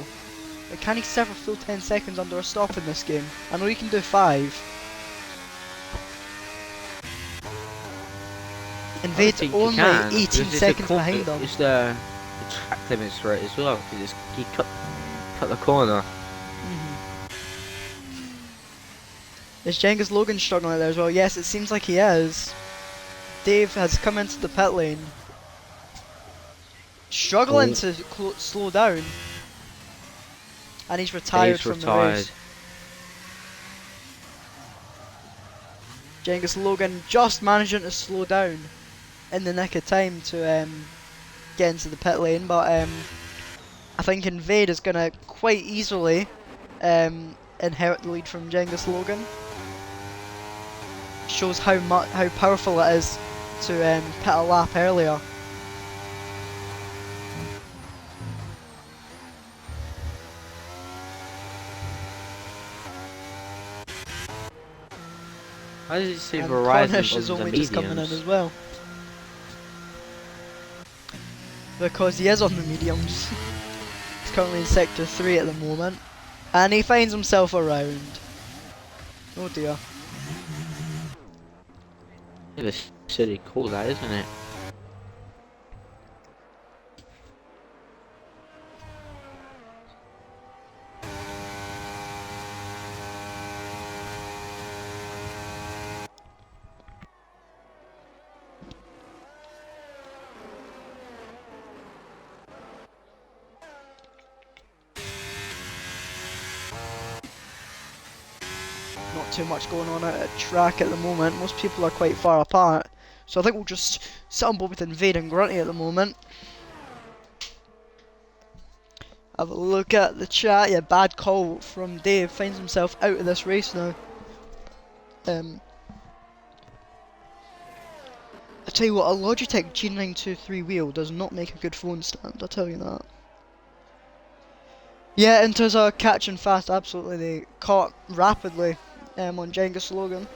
but can he serve a full 10 seconds under a stop in this game? I know he can do 5. Invade's only 18 seconds behind him. It's the track limits for it as well. He cut the corner. Is Genghis Logan struggling out there as well? Yes, it seems like he is. Dave has come into the pit lane. Struggling to slow down. And he's retired from the race. Genghis Logan just managing to slow down in the nick of time to get into the pit lane, but I think Invade is going to quite easily inherit the lead from Genghis Logan. Shows how powerful it is to pit a lap earlier. How does it say And Verizon Cornish on is the only just coming in mediums? as well. Because he is on the mediums. He's currently in sector 3 at the moment. And he finds himself around. Oh dear. Yeah, it's silly call that, isn't it? Not too much going on out at track at the moment. Most people are quite far apart. So I think we'll just sit on board with Invade and Grunty at the moment. Have a look at the chat. Yeah, bad call from Dave. Finds himself out of this race now. I tell you what, a Logitech G923 wheel does not make a good phone stand, I'll tell you that. Yeah, Inters are catching fast, absolutely. They caught rapidly on Genghis Logan.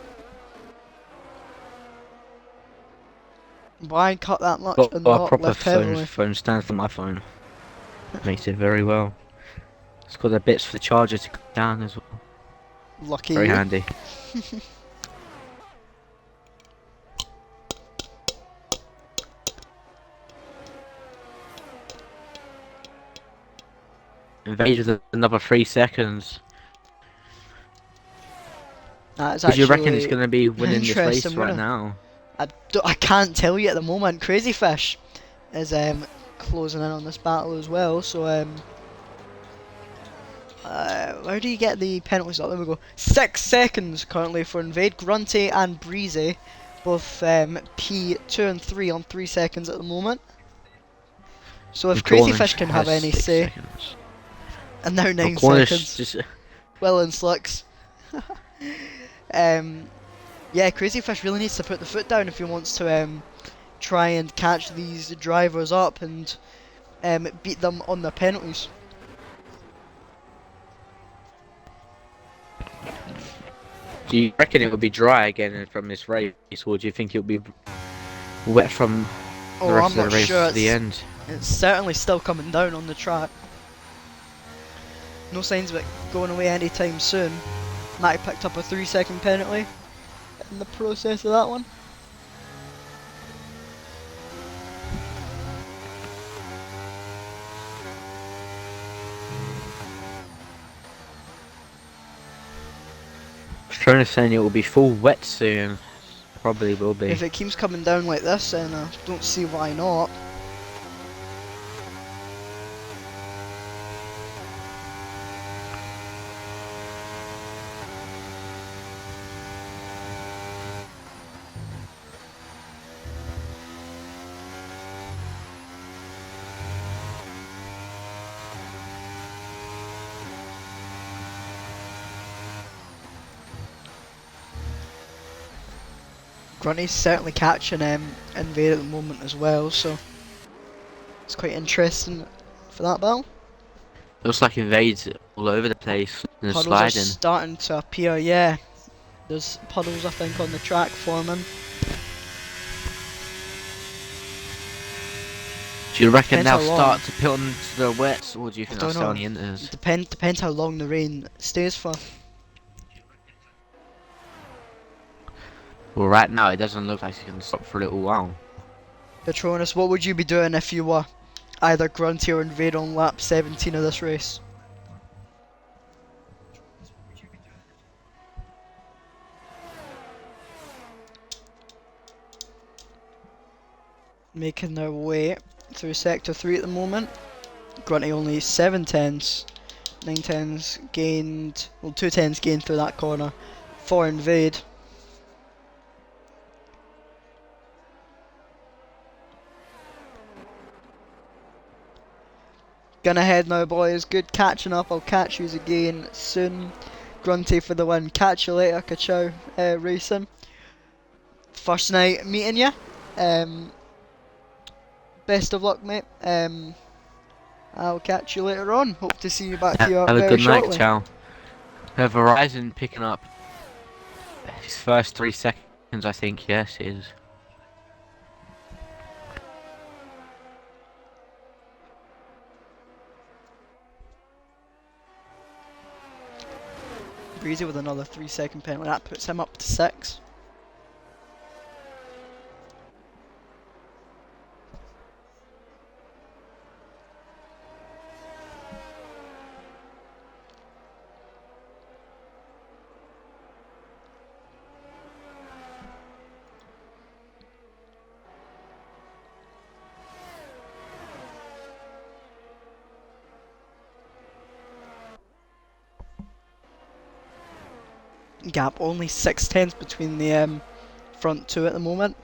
Why cut that much Got and a not proper lift heavily? phone stand for my phone. Makes it very well. It's got the bits for the charger to come down as well. Lucky Very you. handy. Invade with another 3 seconds. That is Would you actually reckon he's going to be winning this race interesting, right wouldn't it? now? I can't tell you at the moment. Crazy Fish is closing in on this battle as well. So where do you get the penalties? Oh, there we go. 6 seconds currently for Invade, Grunty and Breezy, both P2 and 3 on 3 seconds at the moment. So if Crazy Cornish Fish can have has any 6 say, seconds. and now 9 Cornish seconds. just Well in slicks. Yeah, Crazy Fish really needs to put the foot down if he wants to try and catch these drivers up and beat them on their penalties. Do you reckon it would be dry again from this race, or do you think it would be wet from the Oh, rest I'm of not the race sure. to the end? It's certainly still coming down on the track. No signs of it going away anytime soon. Matty picked up a 3-second penalty in the process of that one. Trying to say it will be full wet soon. Probably will be. If it keeps coming down like this, then I don't see why not. Grunty's certainly catching Invade at the moment as well, so it's quite interesting for that battle. Looks like invades all over the place and Puddles are sliding. starting to appear, yeah. There's puddles, I think, on the track forming. Do you reckon Depends they'll how long. start to put on to the wets, or do you think they'll Don't stay on know. the inters? Depends how long the rain stays for. Well, right now it doesn't look like it's going to stop for a little while. Patronus, what would you be doing if you were either Grunty or Invade on lap 17 of this race? Making their way through sector 3 at the moment. Grunty only 7 tenths, 9 tenths gained, well 2 tenths gained through that corner for Invade. Gonna head now, boys. Good catching up. I'll catch you again soon. Grunty for the win. Catch you later, Kachow Racing. First night meeting you. Best of luck, mate. I'll catch you later on. Hope to see you back here Have a very good night, shortly. Chow. Verizon picking up his first 3 seconds, I think. Yes, it is. Breezy with another 3-second penalty. That puts him up to 6. Gap only 6 tenths between the front two at the moment.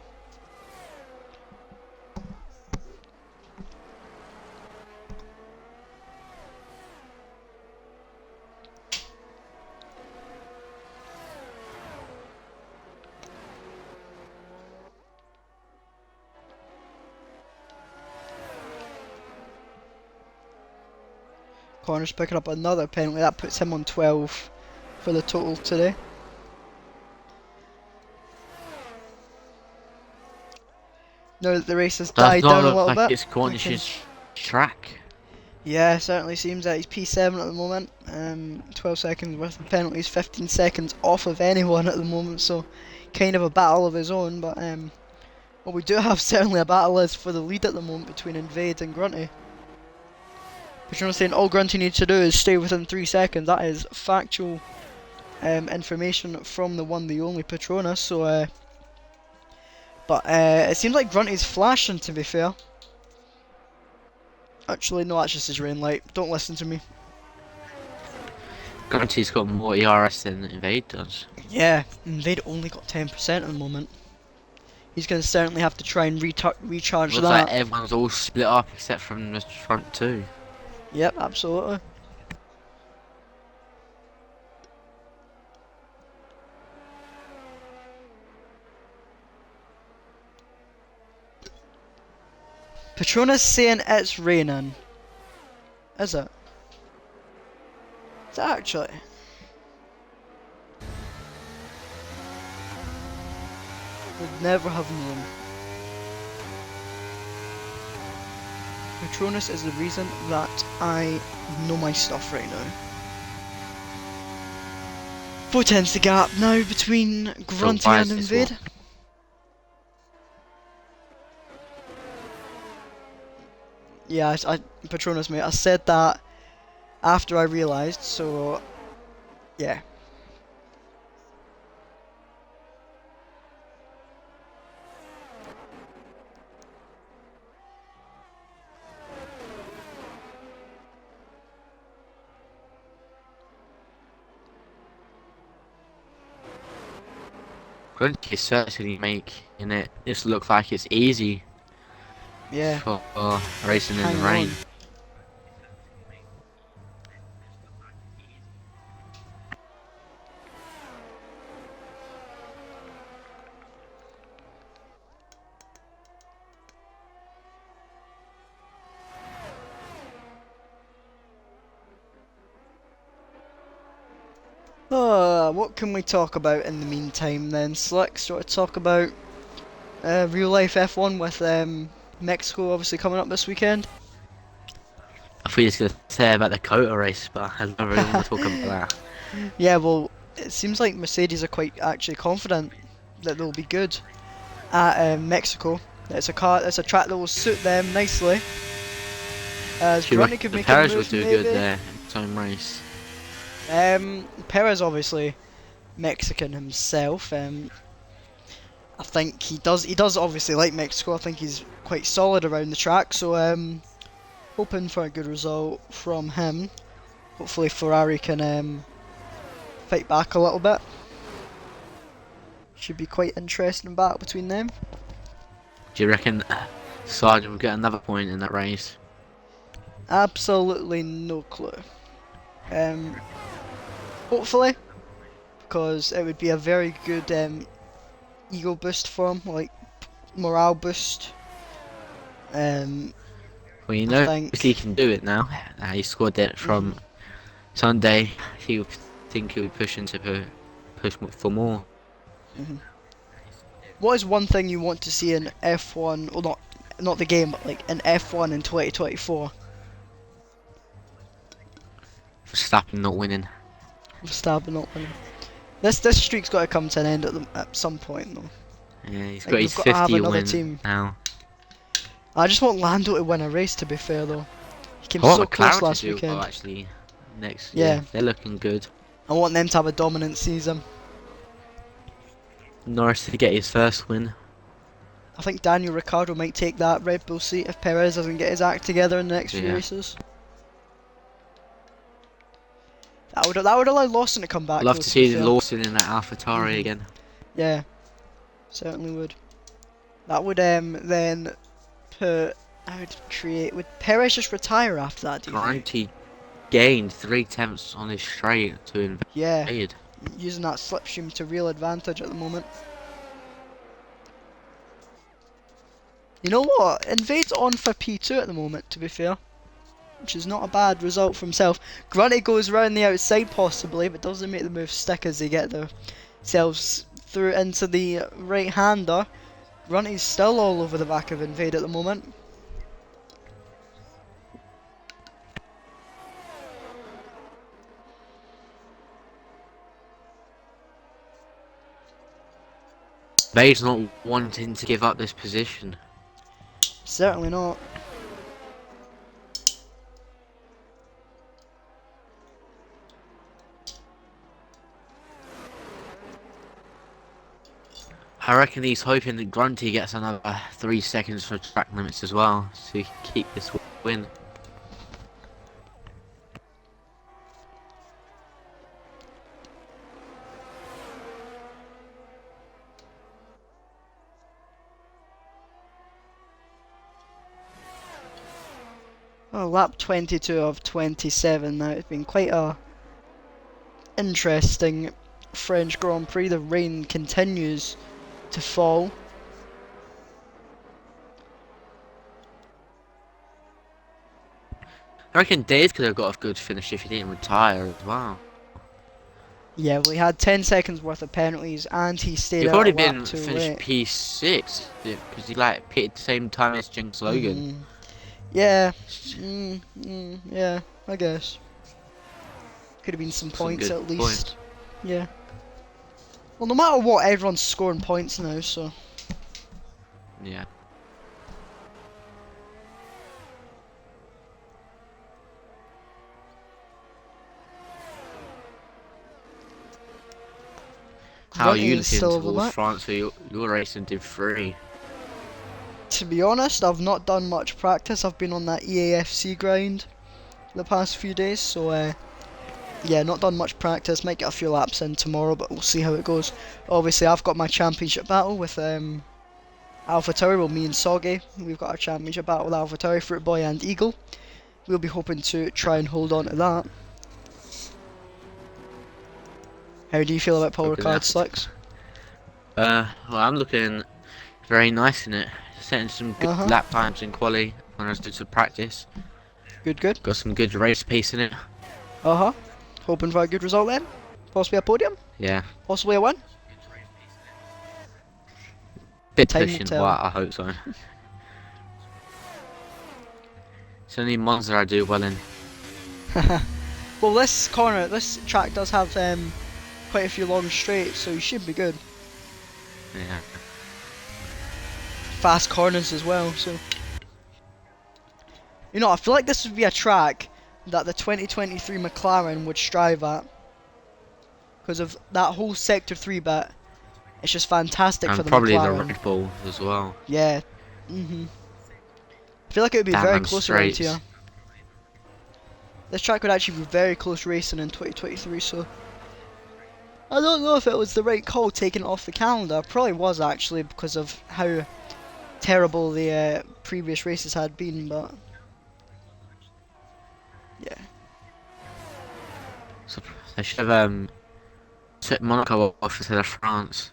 Corner's picking up another penalty. That puts him on 12 for the total today. Now that the race has Does died not down a look little like bit. it's Cornish's track. Yeah, certainly seems that he's P7 at the moment. 12 seconds worth of penalties, 15 seconds off of anyone at the moment, so kind of a battle of his own. But what we do have certainly a battle is for the lead at the moment between Invade and Grunty. But you're not saying all Grunty needs to do is stay within 3 seconds. That is factual information from the one, the only Patronus. So, but it seems like Grunty's flashing, to be fair. Actually, no, that's just his rain light. Don't listen to me. Grunty's got more ERS than Invade does. Yeah, Invade only got 10% at the moment. He's going to certainly have to try and recharge Looks like that. everyone's all split up except from the front two. Yep, absolutely. Patronus saying it's raining. Is it? Is it actually? Would never have known. Patronus is the reason that I know my stuff right now. 410's the gap now between Grunty why and is this Invade. one? Yeah, Patronus, mate. I said that after I realised, so yeah. Grunty is certainly making it just look like it's easy Yeah, for racing in the hanging rain. on. What can we talk about in the meantime then? Slick, sort of talk about real life F1 with Mexico obviously coming up this weekend. I thought you were just going to say about the Kota race, but I don't really want to talk about that. Yeah, well, it seems like Mercedes are quite actually confident that they'll be good at Mexico. It's a track that will suit them nicely. As Do you Grundy reckon could the make a Perez will move, do good maybe. there in his own race? Perez obviously Mexican himself. I think he does. He does obviously like Mexico. I think he's quite solid around the track. So hoping for a good result from him. Hopefully Ferrari can fight back a little bit. Should be quite interesting battle between them. Do you reckon Sargent will get another point in that race? Absolutely no clue. Hopefully, because it would be a very good ego boost for him, like morale boost. Well, you I know, obviously he think. can do it now. He scored it Mhm. from Sunday. He would think he would push for more. Mhm. What is one thing you want to see in F1? Well, not the game, but like in F1 in 2024? Verstappen not winning. Verstappen not winning. This streak's got to come to an end at some point, though. Yeah, he's Like got we've his got to have 50th another win team. now. I just want Lando to win a race. To be fair, though, he came I want so close McLaren to last do well weekend. actually next year. Yeah, They're looking good. I want them to have a dominant season. Norris to get his first win. I think Daniel Ricciardo might take that Red Bull seat if Perez doesn't get his act together in the next So few yeah, races. That would allow Lawson to come back, love though. to To be see fair. Lawson in that AlphaTauri Mhm. again. Yeah, certainly would. That would then put. I would create. Would Perez just retire after that? Do you think? Grunty gained 3/10 on his straight to Yeah, invade. using that slipstream to real advantage at the moment. You know what? Invade's on for P2 at the moment, to be fair. Which is not a bad result for himself. Grunty goes around the outside possibly, but doesn't make the move stick as they get themselves through into the right-hander. Grunty's still all over the back of Invade at the moment. Invade's not wanting to give up this position. Certainly not. I reckon he's hoping that Grunty gets another 3 seconds for track limits as well, so he can keep this win. Oh, lap 22 of 27 now. It's been quite a interesting French Grand Prix. The rain continues to fall. I reckon Dave could have got a good finish if he didn't retire as well. Yeah, well, he had 10 seconds worth of penalties and he stayed He'd out a probably lap been too finished late. P6 because he like pitted at the same time as Jenks Logan. Yeah, yeah, I guess. Could have been some Some points good at least. points. Yeah. Well, no matter what, everyone's scoring points now, so. Yeah. How are Grunty you is looking still over the towards back. France? So you're racing Div 3. To be honest, I've not done much practice. I've been on that EAFC grind the past few days, so yeah, not done much practice. Might get a few laps in tomorrow, but we'll see how it goes. Obviously, I've got my championship battle with AlphaTauri. Well, me and Soggy, we've got our championship battle with AlphaTauri, Fruitboy and Eagle. We'll be hoping to try and hold on to that. How do you feel about Paul Looking Ricard after. Slicks? Well, I'm looking very nice in it. Setting some good Uh-huh. lap times in quali when I was doing some practice. Good, good. Got some good race pace in it. Uh-huh. Hoping for a good result then. Possibly a podium. Yeah. Possibly a win. Bit Time will pushing, but tell. I hope so. It's only Monza I do well in. Well, this track does have quite a few long straights, so you should be good. Yeah. Fast corners as well, so. You know, I feel like this would be a track that the 2023 McLaren would strive at. Because of that whole Sector 3 bit. It's just fantastic for And the probably the McLaren. Red Bull as well. Yeah. I feel like it would be Down very them close around here. straights. This track would actually be very close racing in 2023, so. I don't know if it was the right call taking it off the calendar. Probably was actually because of how terrible the previous races had been, but yeah. So they should have took Monaco off instead of France.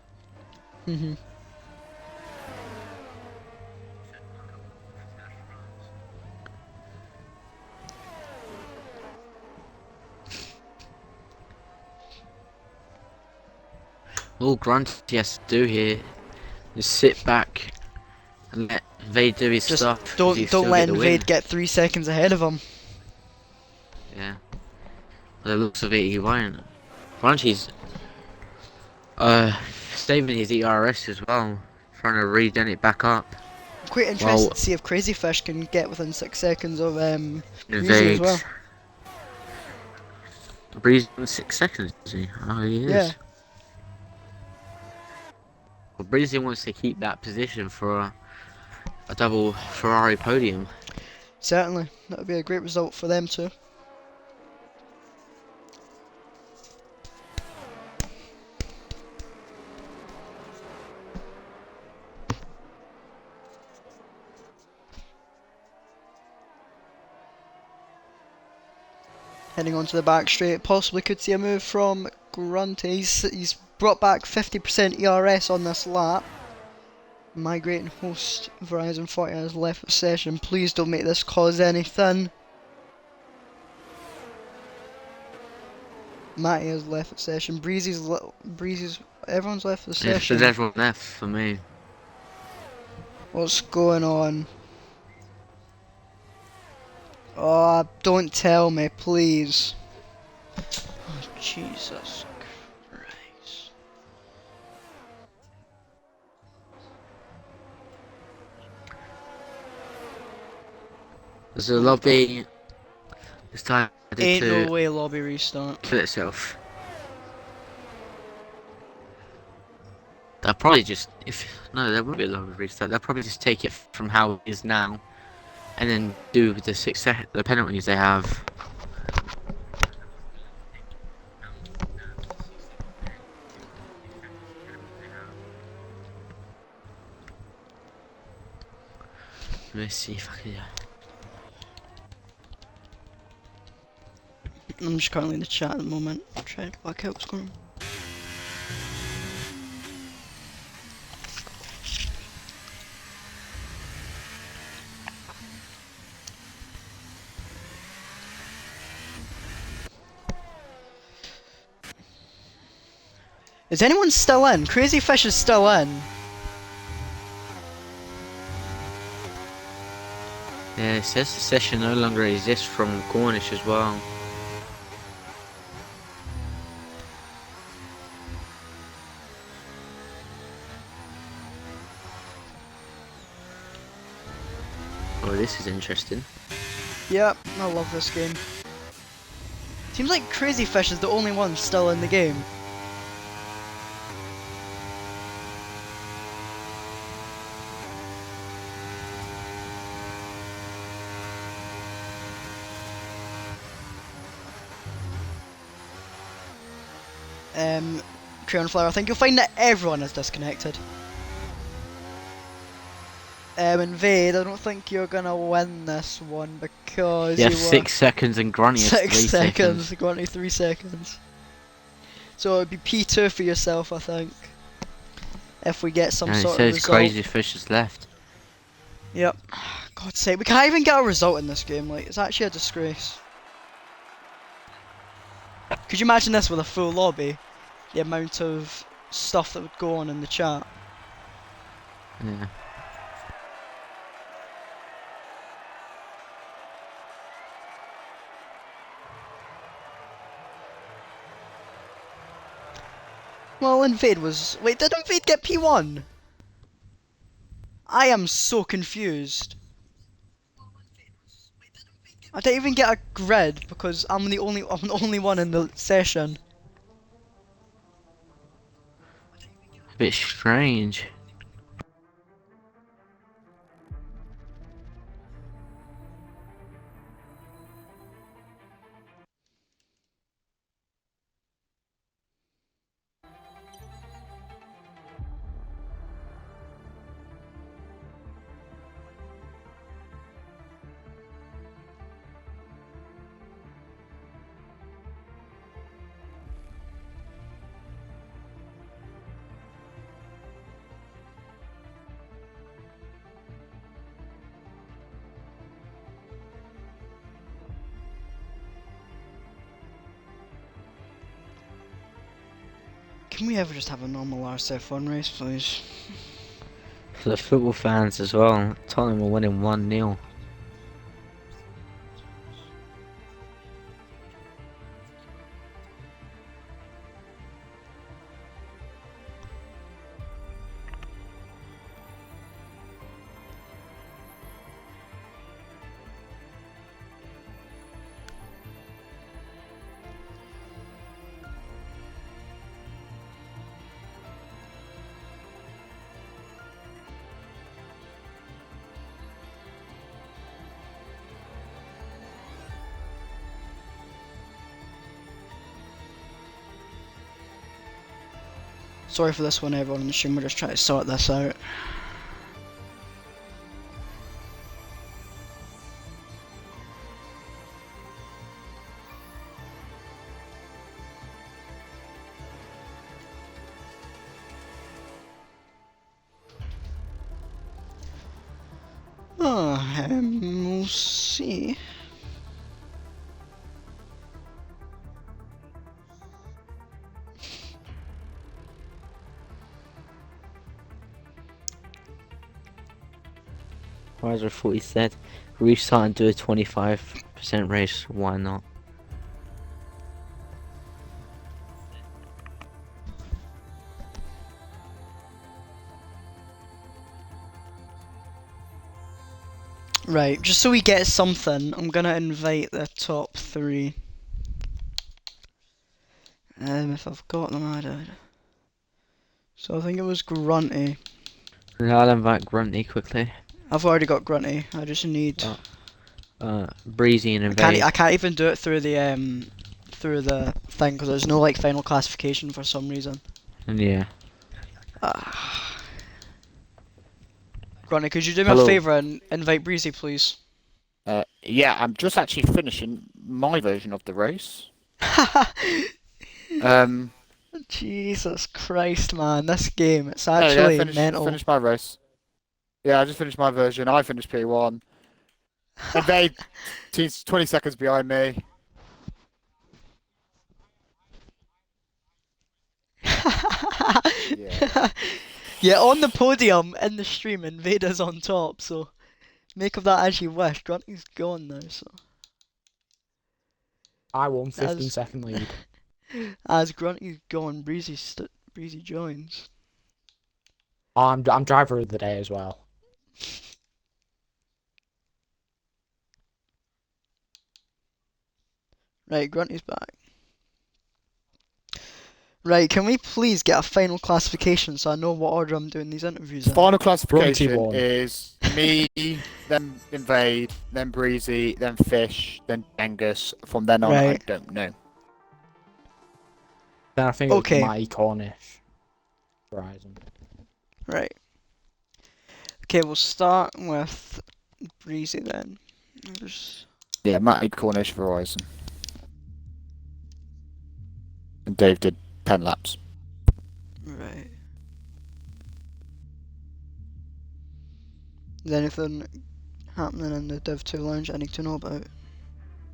All Grunty has to do here is sit back and let Vade do his Just stuff. 'Cause don't he'll still let get the win. Invade get 3 seconds ahead of him. Yeah. By the looks of it, he won't. Grunty's saving his ERS as well, trying to regen it back up. I'm quite interested Well, to see if Crazy Fish can get within 6 seconds of Breezy as well. Invade. Breeze in 6 seconds, is he? Oh, he is. Yeah. Well, Breezy wants to keep that position for a double Ferrari podium. Certainly. That would be a great result for them too. Heading onto the back straight, possibly could see a move from Grunty. He's brought back 50% ERS on this lap. Migrating host Verizon 40 has left the session. Please don't make this cause anything. Matty has left the session. Breezy's. Everyone's left the Yeah, session. there's everyone left for me. What's going on? Oh, don't tell me, please. Oh, Jesus Christ. There's a lobby. It's time Ain't no to way lobby restart. kill itself. They'll probably just no, there won't be a lobby restart. They'll probably just take it from how it is now, and then do the penalties they have. Let me see if I can. I'm just currently in the chat at the moment. Trying to work out what's going on. Is anyone still in? Crazy Fish is still in. Yeah, it says the session no longer exists from Cornish as well. Oh, this is interesting. Yep, I love this game. Seems like Crazy Fish is the only one still in the game. Crayon Flower, I think you'll find that everyone is disconnected. Invade, I don't think you're gonna win this one because You have were 6 seconds and Grunny has 3 seconds. Grunty 3 seconds. So it'd be P2 for yourself, I think. If we get some And it sort of says result. Crazy Fish is left. Yep. God's sake, we can't even get a result in this game, like, it's actually a disgrace. Could you imagine this with a full lobby? The amount of stuff that would go on in the chat. Yeah. Well, Invade was... Wait, did Invade get P1? I am so confused. I didn't even get a grid because I'm the only one in the session. A bit strange. Can we ever just have a normal RSF1 race, please? For the football fans as well, Tottenham are winning 1-0. Sorry for this one, everyone in the stream, we're just trying to sort this out. Oh, we'll see. Riser 40 said, restart and do a 25% race, why not? Right, just so we get something, I'm gonna invite the top 3. If I've got them added. So I think it was Grunty. I'll invite Grunty quickly. I've already got Grunty, I just need... Breezy and Invade. I can't even do it through the thing, because there's no like final classification for some reason. Yeah. Grunty, could you do me Hello. a favour and invite Breezy, please? Yeah, I'm just actually finishing my version of the race. Um, Jesus Christ, man, this game, it's there we go. actually Finish mental. finish my race. Yeah, I just finished my version. I finished P1. Invade, team's 20 seconds behind me. Yeah. Yeah, on the podium in the stream, Invader's on top, so make of that as you wish. Grunty's gone now, so I won, 15 as second lead. as Grunty's gone, Breezy joins. I'm driver of the day as well. Right, Grunty's back. Right, can we please get a final classification so I know what order I'm doing these interviews in? Final Grunty classification won. is me, then Invade, then Breezy, then Fish, then Angus. From then on, I Right, don't know. Then I think it was okay, Mighty Cornish. Horizon. right. Okay, we'll start with Breezy then. Just... Yeah, Matty Cornish Verizon. And Dave did 10 laps. Right. Is anything happening in the Div 2 lounge I need to know about?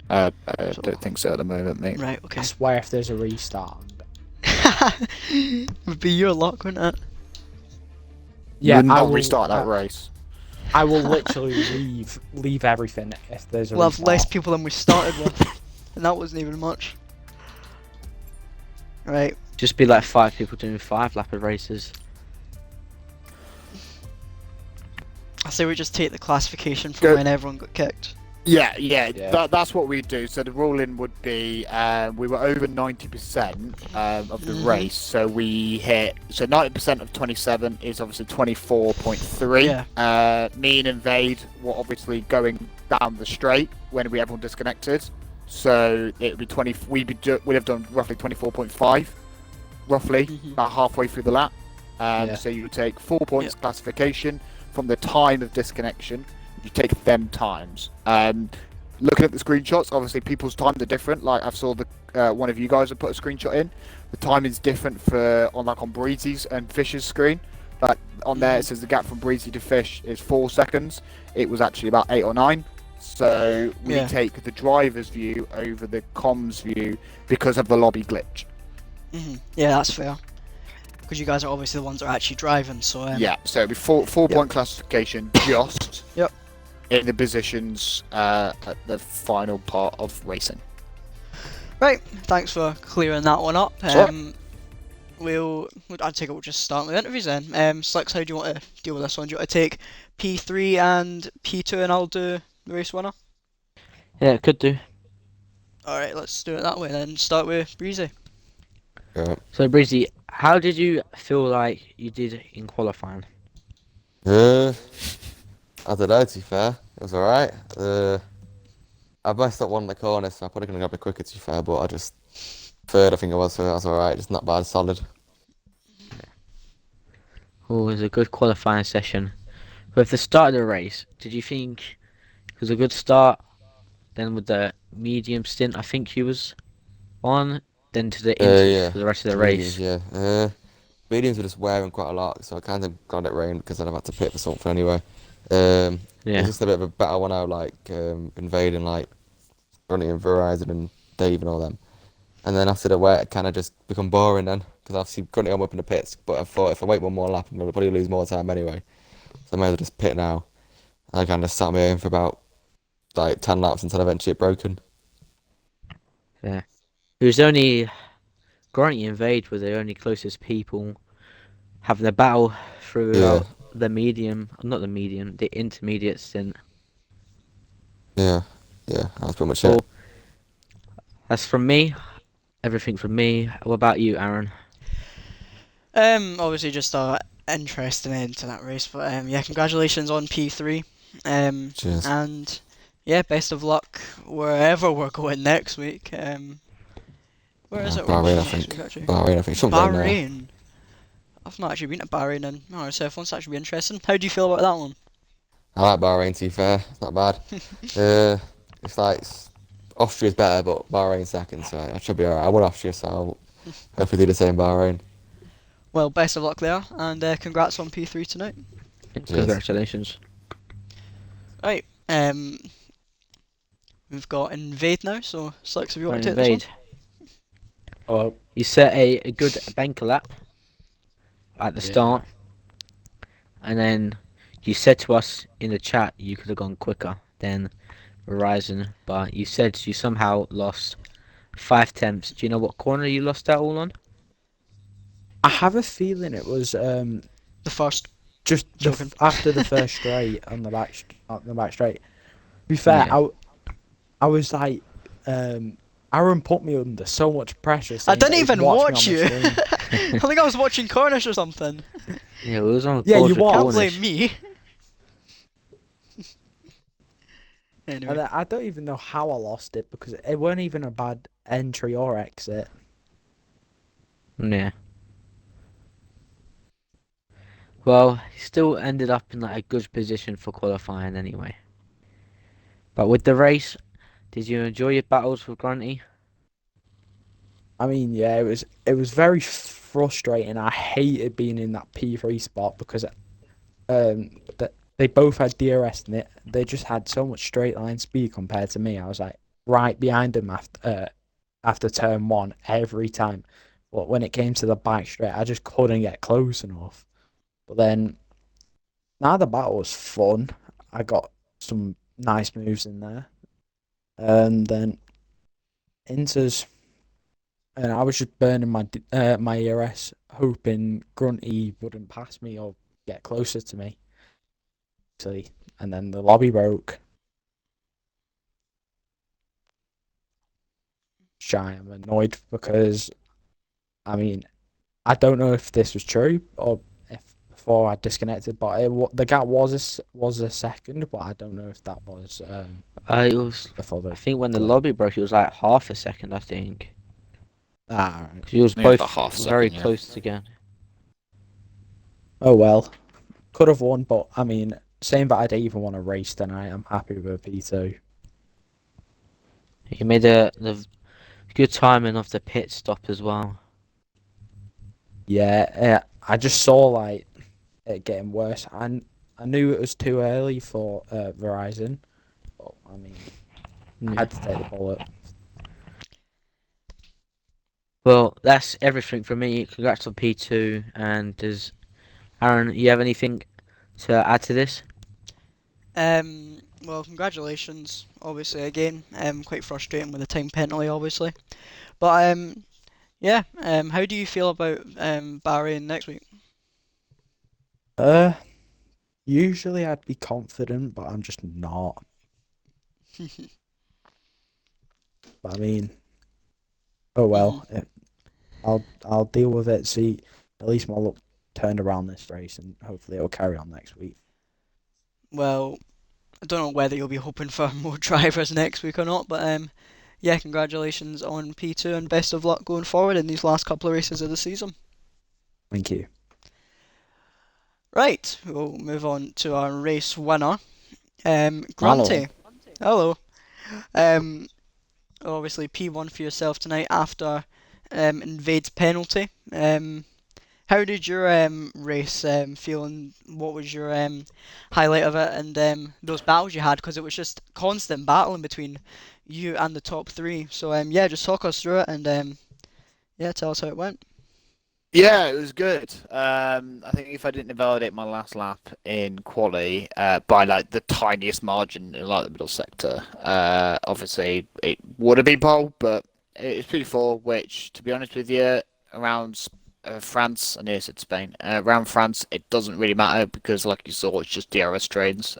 I So, don't think so at the moment, mate. right, I okay. swear if there's a restart. Would be your luck, wouldn't it? You Yeah, would I not will restart that race. I will literally leave everything if there's a We'll have restart. less people than we started with, and that wasn't even much. Right, Just be like 5 people doing 5 lapper races. I say we just take the classification from Go. when everyone got kicked. Yeah. Yeah. That's what we do. So the ruling would be we were over 90% of the Mhm. race. So we hit. So 90% of 27 is obviously 24.3. Yeah. Me and Invade were obviously going down the straight when we everyone disconnected. So it would be 20. We'd have done roughly 24.5, roughly Mhm. about halfway through the lap. Yeah. So you would take 4 points classification from the time of disconnection. You take them times. Looking at the screenshots, obviously people's times are different. Like I saw the one of you guys have put a screenshot in. The time is different for on Breezy's and Fish's screen. Like on there, it says the gap from Breezy to Fish is 4 seconds. It was actually about 8 or 9. So we Yeah. take the driver's view over the comms view because of the lobby glitch. Yeah, that's fair. Because you guys are obviously the ones that are actually driving, so Yeah, so it'd be four point classification just Yep. in the positions at the final part of racing. Right, thanks for clearing that one up. Sure. I'd take it we'll just start with interviews then. Slicks, how do you want to deal with this one? Do you want to take P3 and P2 and I'll do the race winner? Yeah, could do. Alright, let's do it that way then. Start with Breezy. Yeah. So Breezy, how did you feel like you did in qualifying? I don't know, to be fair. It was alright. I messed up one in the corner, so I probably could have got a bit quicker, to be fair, but I just... Third, I think it was, so that was alright. Just not bad, solid. Oh, it was a good qualifying session. With the start of the race, did you think it was a good start? Then with the medium stint, I think he was on. Then to the interviews Yeah. for the rest of the To race. mediums, yeah. Mediums were just wearing quite a lot, so I kind of got it rain because then I've had to pit for something anyway. It's Yeah. just a bit of a better one out, like, invading, like, Ronnie and Verizon and Dave and all them. And then after the wet, it kind of just become boring then, because obviously currently I'm up in the pits, but I thought if I wait one more lap, I'm going to probably lose more time anyway. So I may as well just pit now. And I kind of sat me in for about, like, 10 laps until eventually it broken. Yeah. It was only Grunty and Vade were the only closest people having the battle Yeah, throughout the medium, not the medium, the intermediate stint. yeah, that's pretty much Well, it. that's from me. Everything from me. What about you, Aaron? Obviously just a interesting end to that race, but yeah, congratulations on P3. Cheers. And yeah, best of luck wherever we're going next week. Where is it we're Bahrain, going I next think. week actually? Bahrain, I think. Something down there. Bahrain. I've not actually been to Bahrain and RSF1's actually be interesting. How do you feel about that one? I like Bahrain, to be fair. It's not bad. It's like Austria's better, but Bahrain's second, so I should be alright. I want Austria, so I'll hopefully do the same Bahrain. Well, best of luck there, and congrats on P3 tonight. Cheers. Congratulations. Right, we've got Invade now, so Slicks, if you want Right, to take this one. invade. Oh, You set a good banker lap at the Yeah. start, and then you said to us in the chat you could have gone quicker than Verizon, but you said you somehow lost 5 temps. Do you know what corner you lost that all on? I have a feeling it was The first. just Joking. after the first straight on the back straight. To be fair, Yeah. I was like, Aaron put me under so much pressure. I saying didn't that he'd even watch watch me you. on the screen. I think I was watching Cornish or something. Yeah, it was on Yeah, you Cornish. was. Can't blame me. Anyway, And I don't even know how I lost it because it weren't even a bad entry or exit. Yeah. Well, he still ended up in like a good position for qualifying anyway. But with the race, did you enjoy your battles with Grunty? I mean, yeah, it was very frustrating. I hated being in that P3 spot because they both had DRS in it. They just had so much straight line speed compared to me. I was like right behind them after turn one every time. But when it came to the back straight, I just couldn't get close enough. But then now the battle was fun. I got some nice moves in there, and then Inter's. And I was just burning my ERS, hoping Grunty wouldn't pass me or get closer to me. Actually, and then the lobby broke. Shy, I'm annoyed because, I mean, I don't know if this was true or if before I disconnected, but the gap was a second, but I don't know if that was It was. before the. I think when the glitch. lobby broke, it was like half a second. I think. Right. 'Cause it was I think it was both about half a very second, yeah. close together. Oh well, could have won, but I mean, saying that I didn't even want to race tonight, I'm happy with P2. You made the good timing of the pit stop as well. Yeah, I just saw like it getting worse, and I knew it was too early for Verizon, but I mean, I Yeah. had to take the bullet. Well, that's everything from me. Congrats on P2. And does Aaron, you have anything to add to this? well, congratulations. Obviously, again, quite frustrating with the time penalty, obviously. But yeah. How do you feel about Bahrain next week? Usually I'd be confident, but I'm just not. But I mean, oh well, I'll deal with it. See, at least my luck turned around this race, and hopefully it'll carry on next week. Well, I don't know whether you'll be hoping for more drivers next week or not, but yeah, congratulations on P2 and best of luck going forward in these last couple of races of the season. Thank you. Right, we'll move on to our race winner, Grunty. Hello. Um, obviously P1 for yourself tonight after Invade's penalty. How did your race feel, and what was your highlight of it, and those battles you had? Because it was just constant battling between you and the top three. So yeah, just talk us through it, and yeah, tell us how it went. Yeah, it was good. I think if I didn't invalidate my last lap in quali by like the tiniest margin in like the middle sector, obviously it would have been pole, but it's P4, which to be honest with you, around France, I nearly said Spain, around France it doesn't really matter because like you saw, it's just DRS trains.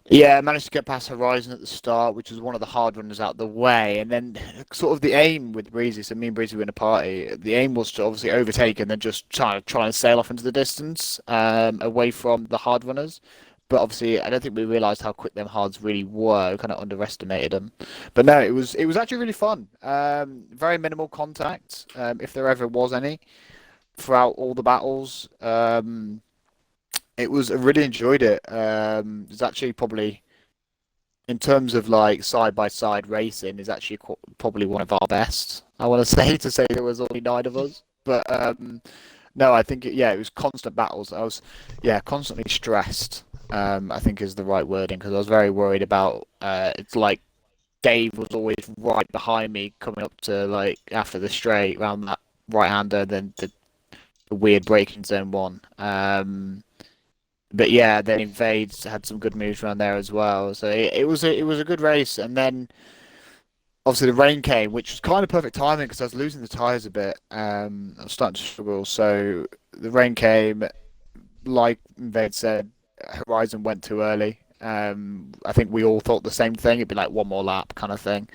Yeah, I managed to get past Horizon at the start, which was one of the hard runners out of the way. And then sort of the aim with Breezy, so me and Breezy were in a party, the aim was to obviously overtake and then just try and sail off into the distance, away from the hard runners. But obviously, I don't think we realised how quick them hards really were. We kind of underestimated them. But no, it was actually really fun. Very minimal contact, if there ever was any, throughout all the battles. I really enjoyed it. It's actually probably in terms of like side by side racing is actually probably one of our best. I want to say there was only nine of us, but no, I think yeah, it was constant battles. I was yeah constantly stressed. I think is the right wording because I was very worried about. It's like Dave was always right behind me coming up to like after the straight around that right hander, then the weird break in zone one. But yeah, then Invades had some good moves around there as well. So it was a good race, and then obviously the rain came, which was kind of perfect timing because I was losing the tires a bit. I was starting to struggle, so the rain came. Like Invade said, Horizon went too early. I think we all thought the same thing. It'd be like one more lap kind of thing.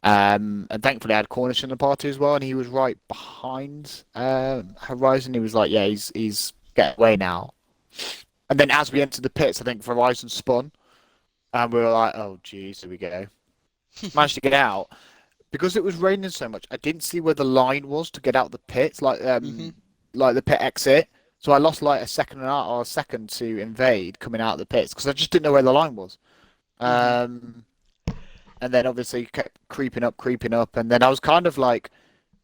And thankfully I had Cornish in the party as well, and he was right behind Horizon. He was like, yeah, he's getting away now. And then as we entered the pits, I think Verizon spun, and we were like, "Oh, geez, here we go." Managed to get out because it was raining so much. I didn't see where the line was to get out the pits, Hmm. like the pit exit. So I lost like a second and a half or a second to invade coming out of the pits because I just didn't know where the line was. Hmm. Um, and then obviously kept creeping up, and then I was kind of like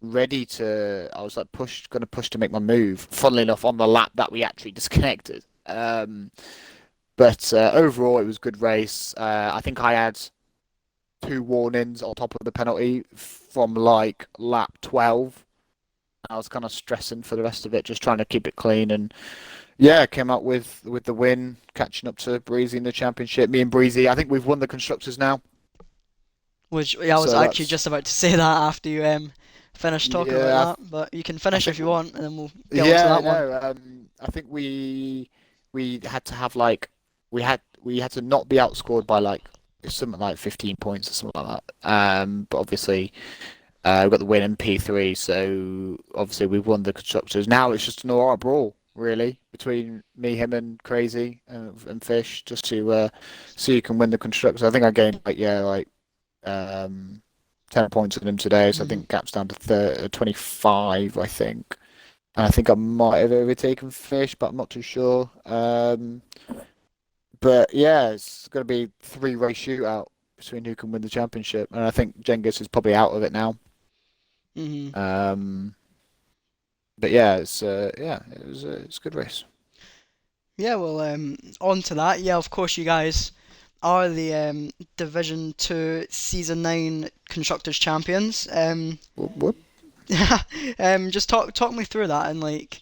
ready to. I was like going to push to make my move. Funnily enough, on the lap that we actually disconnected. But overall, it was a good race. I think I had two warnings on top of the penalty from like lap 12. I was kind of stressing for the rest of it, just trying to keep it clean. And yeah, came out with the win, catching up to Breezy in the championship. Me and Breezy, I think we've won the constructors now. Which yeah, I was So actually that's just about to say that after you finished talking about yeah. that, but you can I finish if think you want, and then we'll get on to yeah, that one. no. I think we had to have like we had to not be outscored by like something like 15 points or something like that. But obviously we got the win in P3, so obviously we've won the constructors. Now it's just an all-out brawl, really, between me, him, and Crazy and Fish, just to see who can win the constructors. I think I gained like um 10 points on him today, so I Hmm. think gap's down to 25, I think. And I think I might have overtaken Fish, but I'm not too sure. But yeah, it's going to be three-race shootout between who can win the championship, and I think Genghis is probably out of it now. Hmm. Um, but yeah, it's a good race. Yeah, well, on to that. Yeah, of course, you guys are the Division Two Season 9 Constructors Champions. Whoop, whoop. Yeah, just talk me through that and like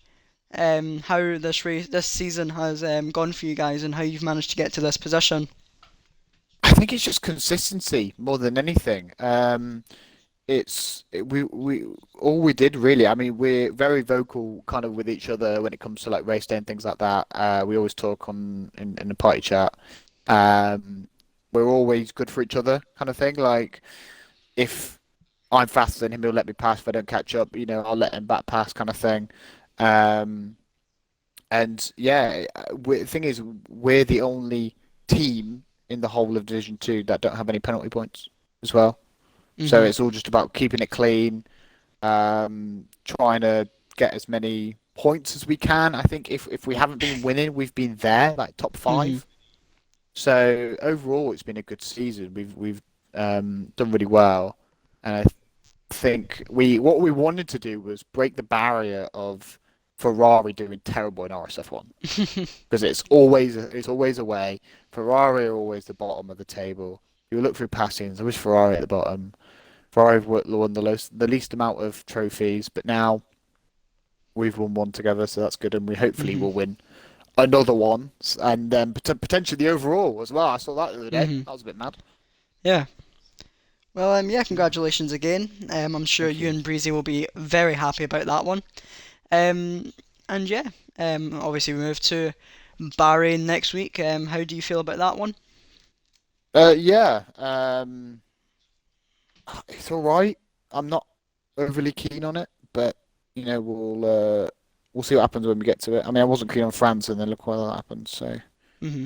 how this season has gone for you guys and how you've managed to get to this position. I think it's just consistency more than anything. We all we did really. I mean, we're very vocal kind of with each other when it comes to like race day and things like that. We always talk in the party chat. Um, we're always good for each other, kind of thing. Like if I'm faster than him, he'll let me pass. If I don't catch up, I'll let him back pass, kind of thing. Um, and yeah, the thing is, we're the only team in the whole of Division Two that don't have any penalty points as well. So Hmm. it's all just about keeping it clean, trying to get as many points as we can. I think if we haven't been winning, we've been there, like top Hmm. five. So overall, it's been a good season. We've done really well, and I think we what we wanted to do was break the barrier of Ferrari doing terrible in RSF1 because it's always away. Ferrari are always the bottom of the table. You look through passings, there was Ferrari at the bottom. Ferrari have won the least amount of trophies, but now we've won one together, so that's good, and we hopefully Hmm. will win another one, and then potentially the overall as well. I saw that the other day. Hmm. That was a bit mad. Yeah. Well, yeah, congratulations again. I'm sure Thank you you. and Breezy will be very happy about that one. Um, and yeah, obviously we move to Bahrain next week. How do you feel about that one? Yeah, it's all right. I'm not overly keen on it, but we'll see what happens when we get to it. I mean, I wasn't keen on France, and then look what happened. So Hmm.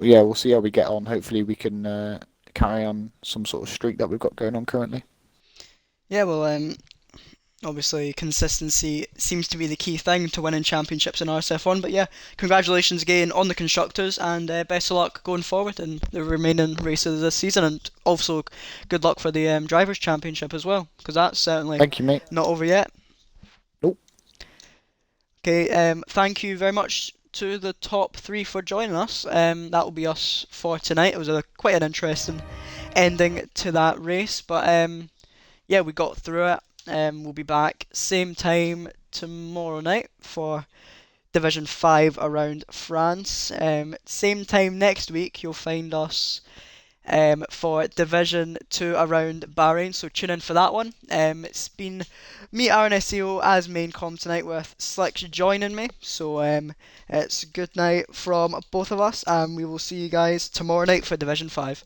yeah, we'll see how we get on. Hopefully, we can carry on some sort of streak that we've got going on currently. Yeah, well, Obviously, consistency seems to be the key thing to winning championships in RSF1. But yeah, congratulations again on the constructors, and best of luck going forward in the remaining races this season. And also, good luck for the drivers' championship as well, because that's certainly Thank you, mate. not over yet. Nope. Okay, thank you very much to the top three for joining us. That will be us for tonight. It was quite an interesting ending to that race, but yeah, we got through it. We'll be back same time tomorrow night for Division 5 around France. Same time next week, you'll find us for Division 2 around Bahrain, so tune in for that one. It's been me, Aaron SEO, as main com tonight with Slicks joining me, so it's good night from both of us, and we will see you guys tomorrow night for Division 5.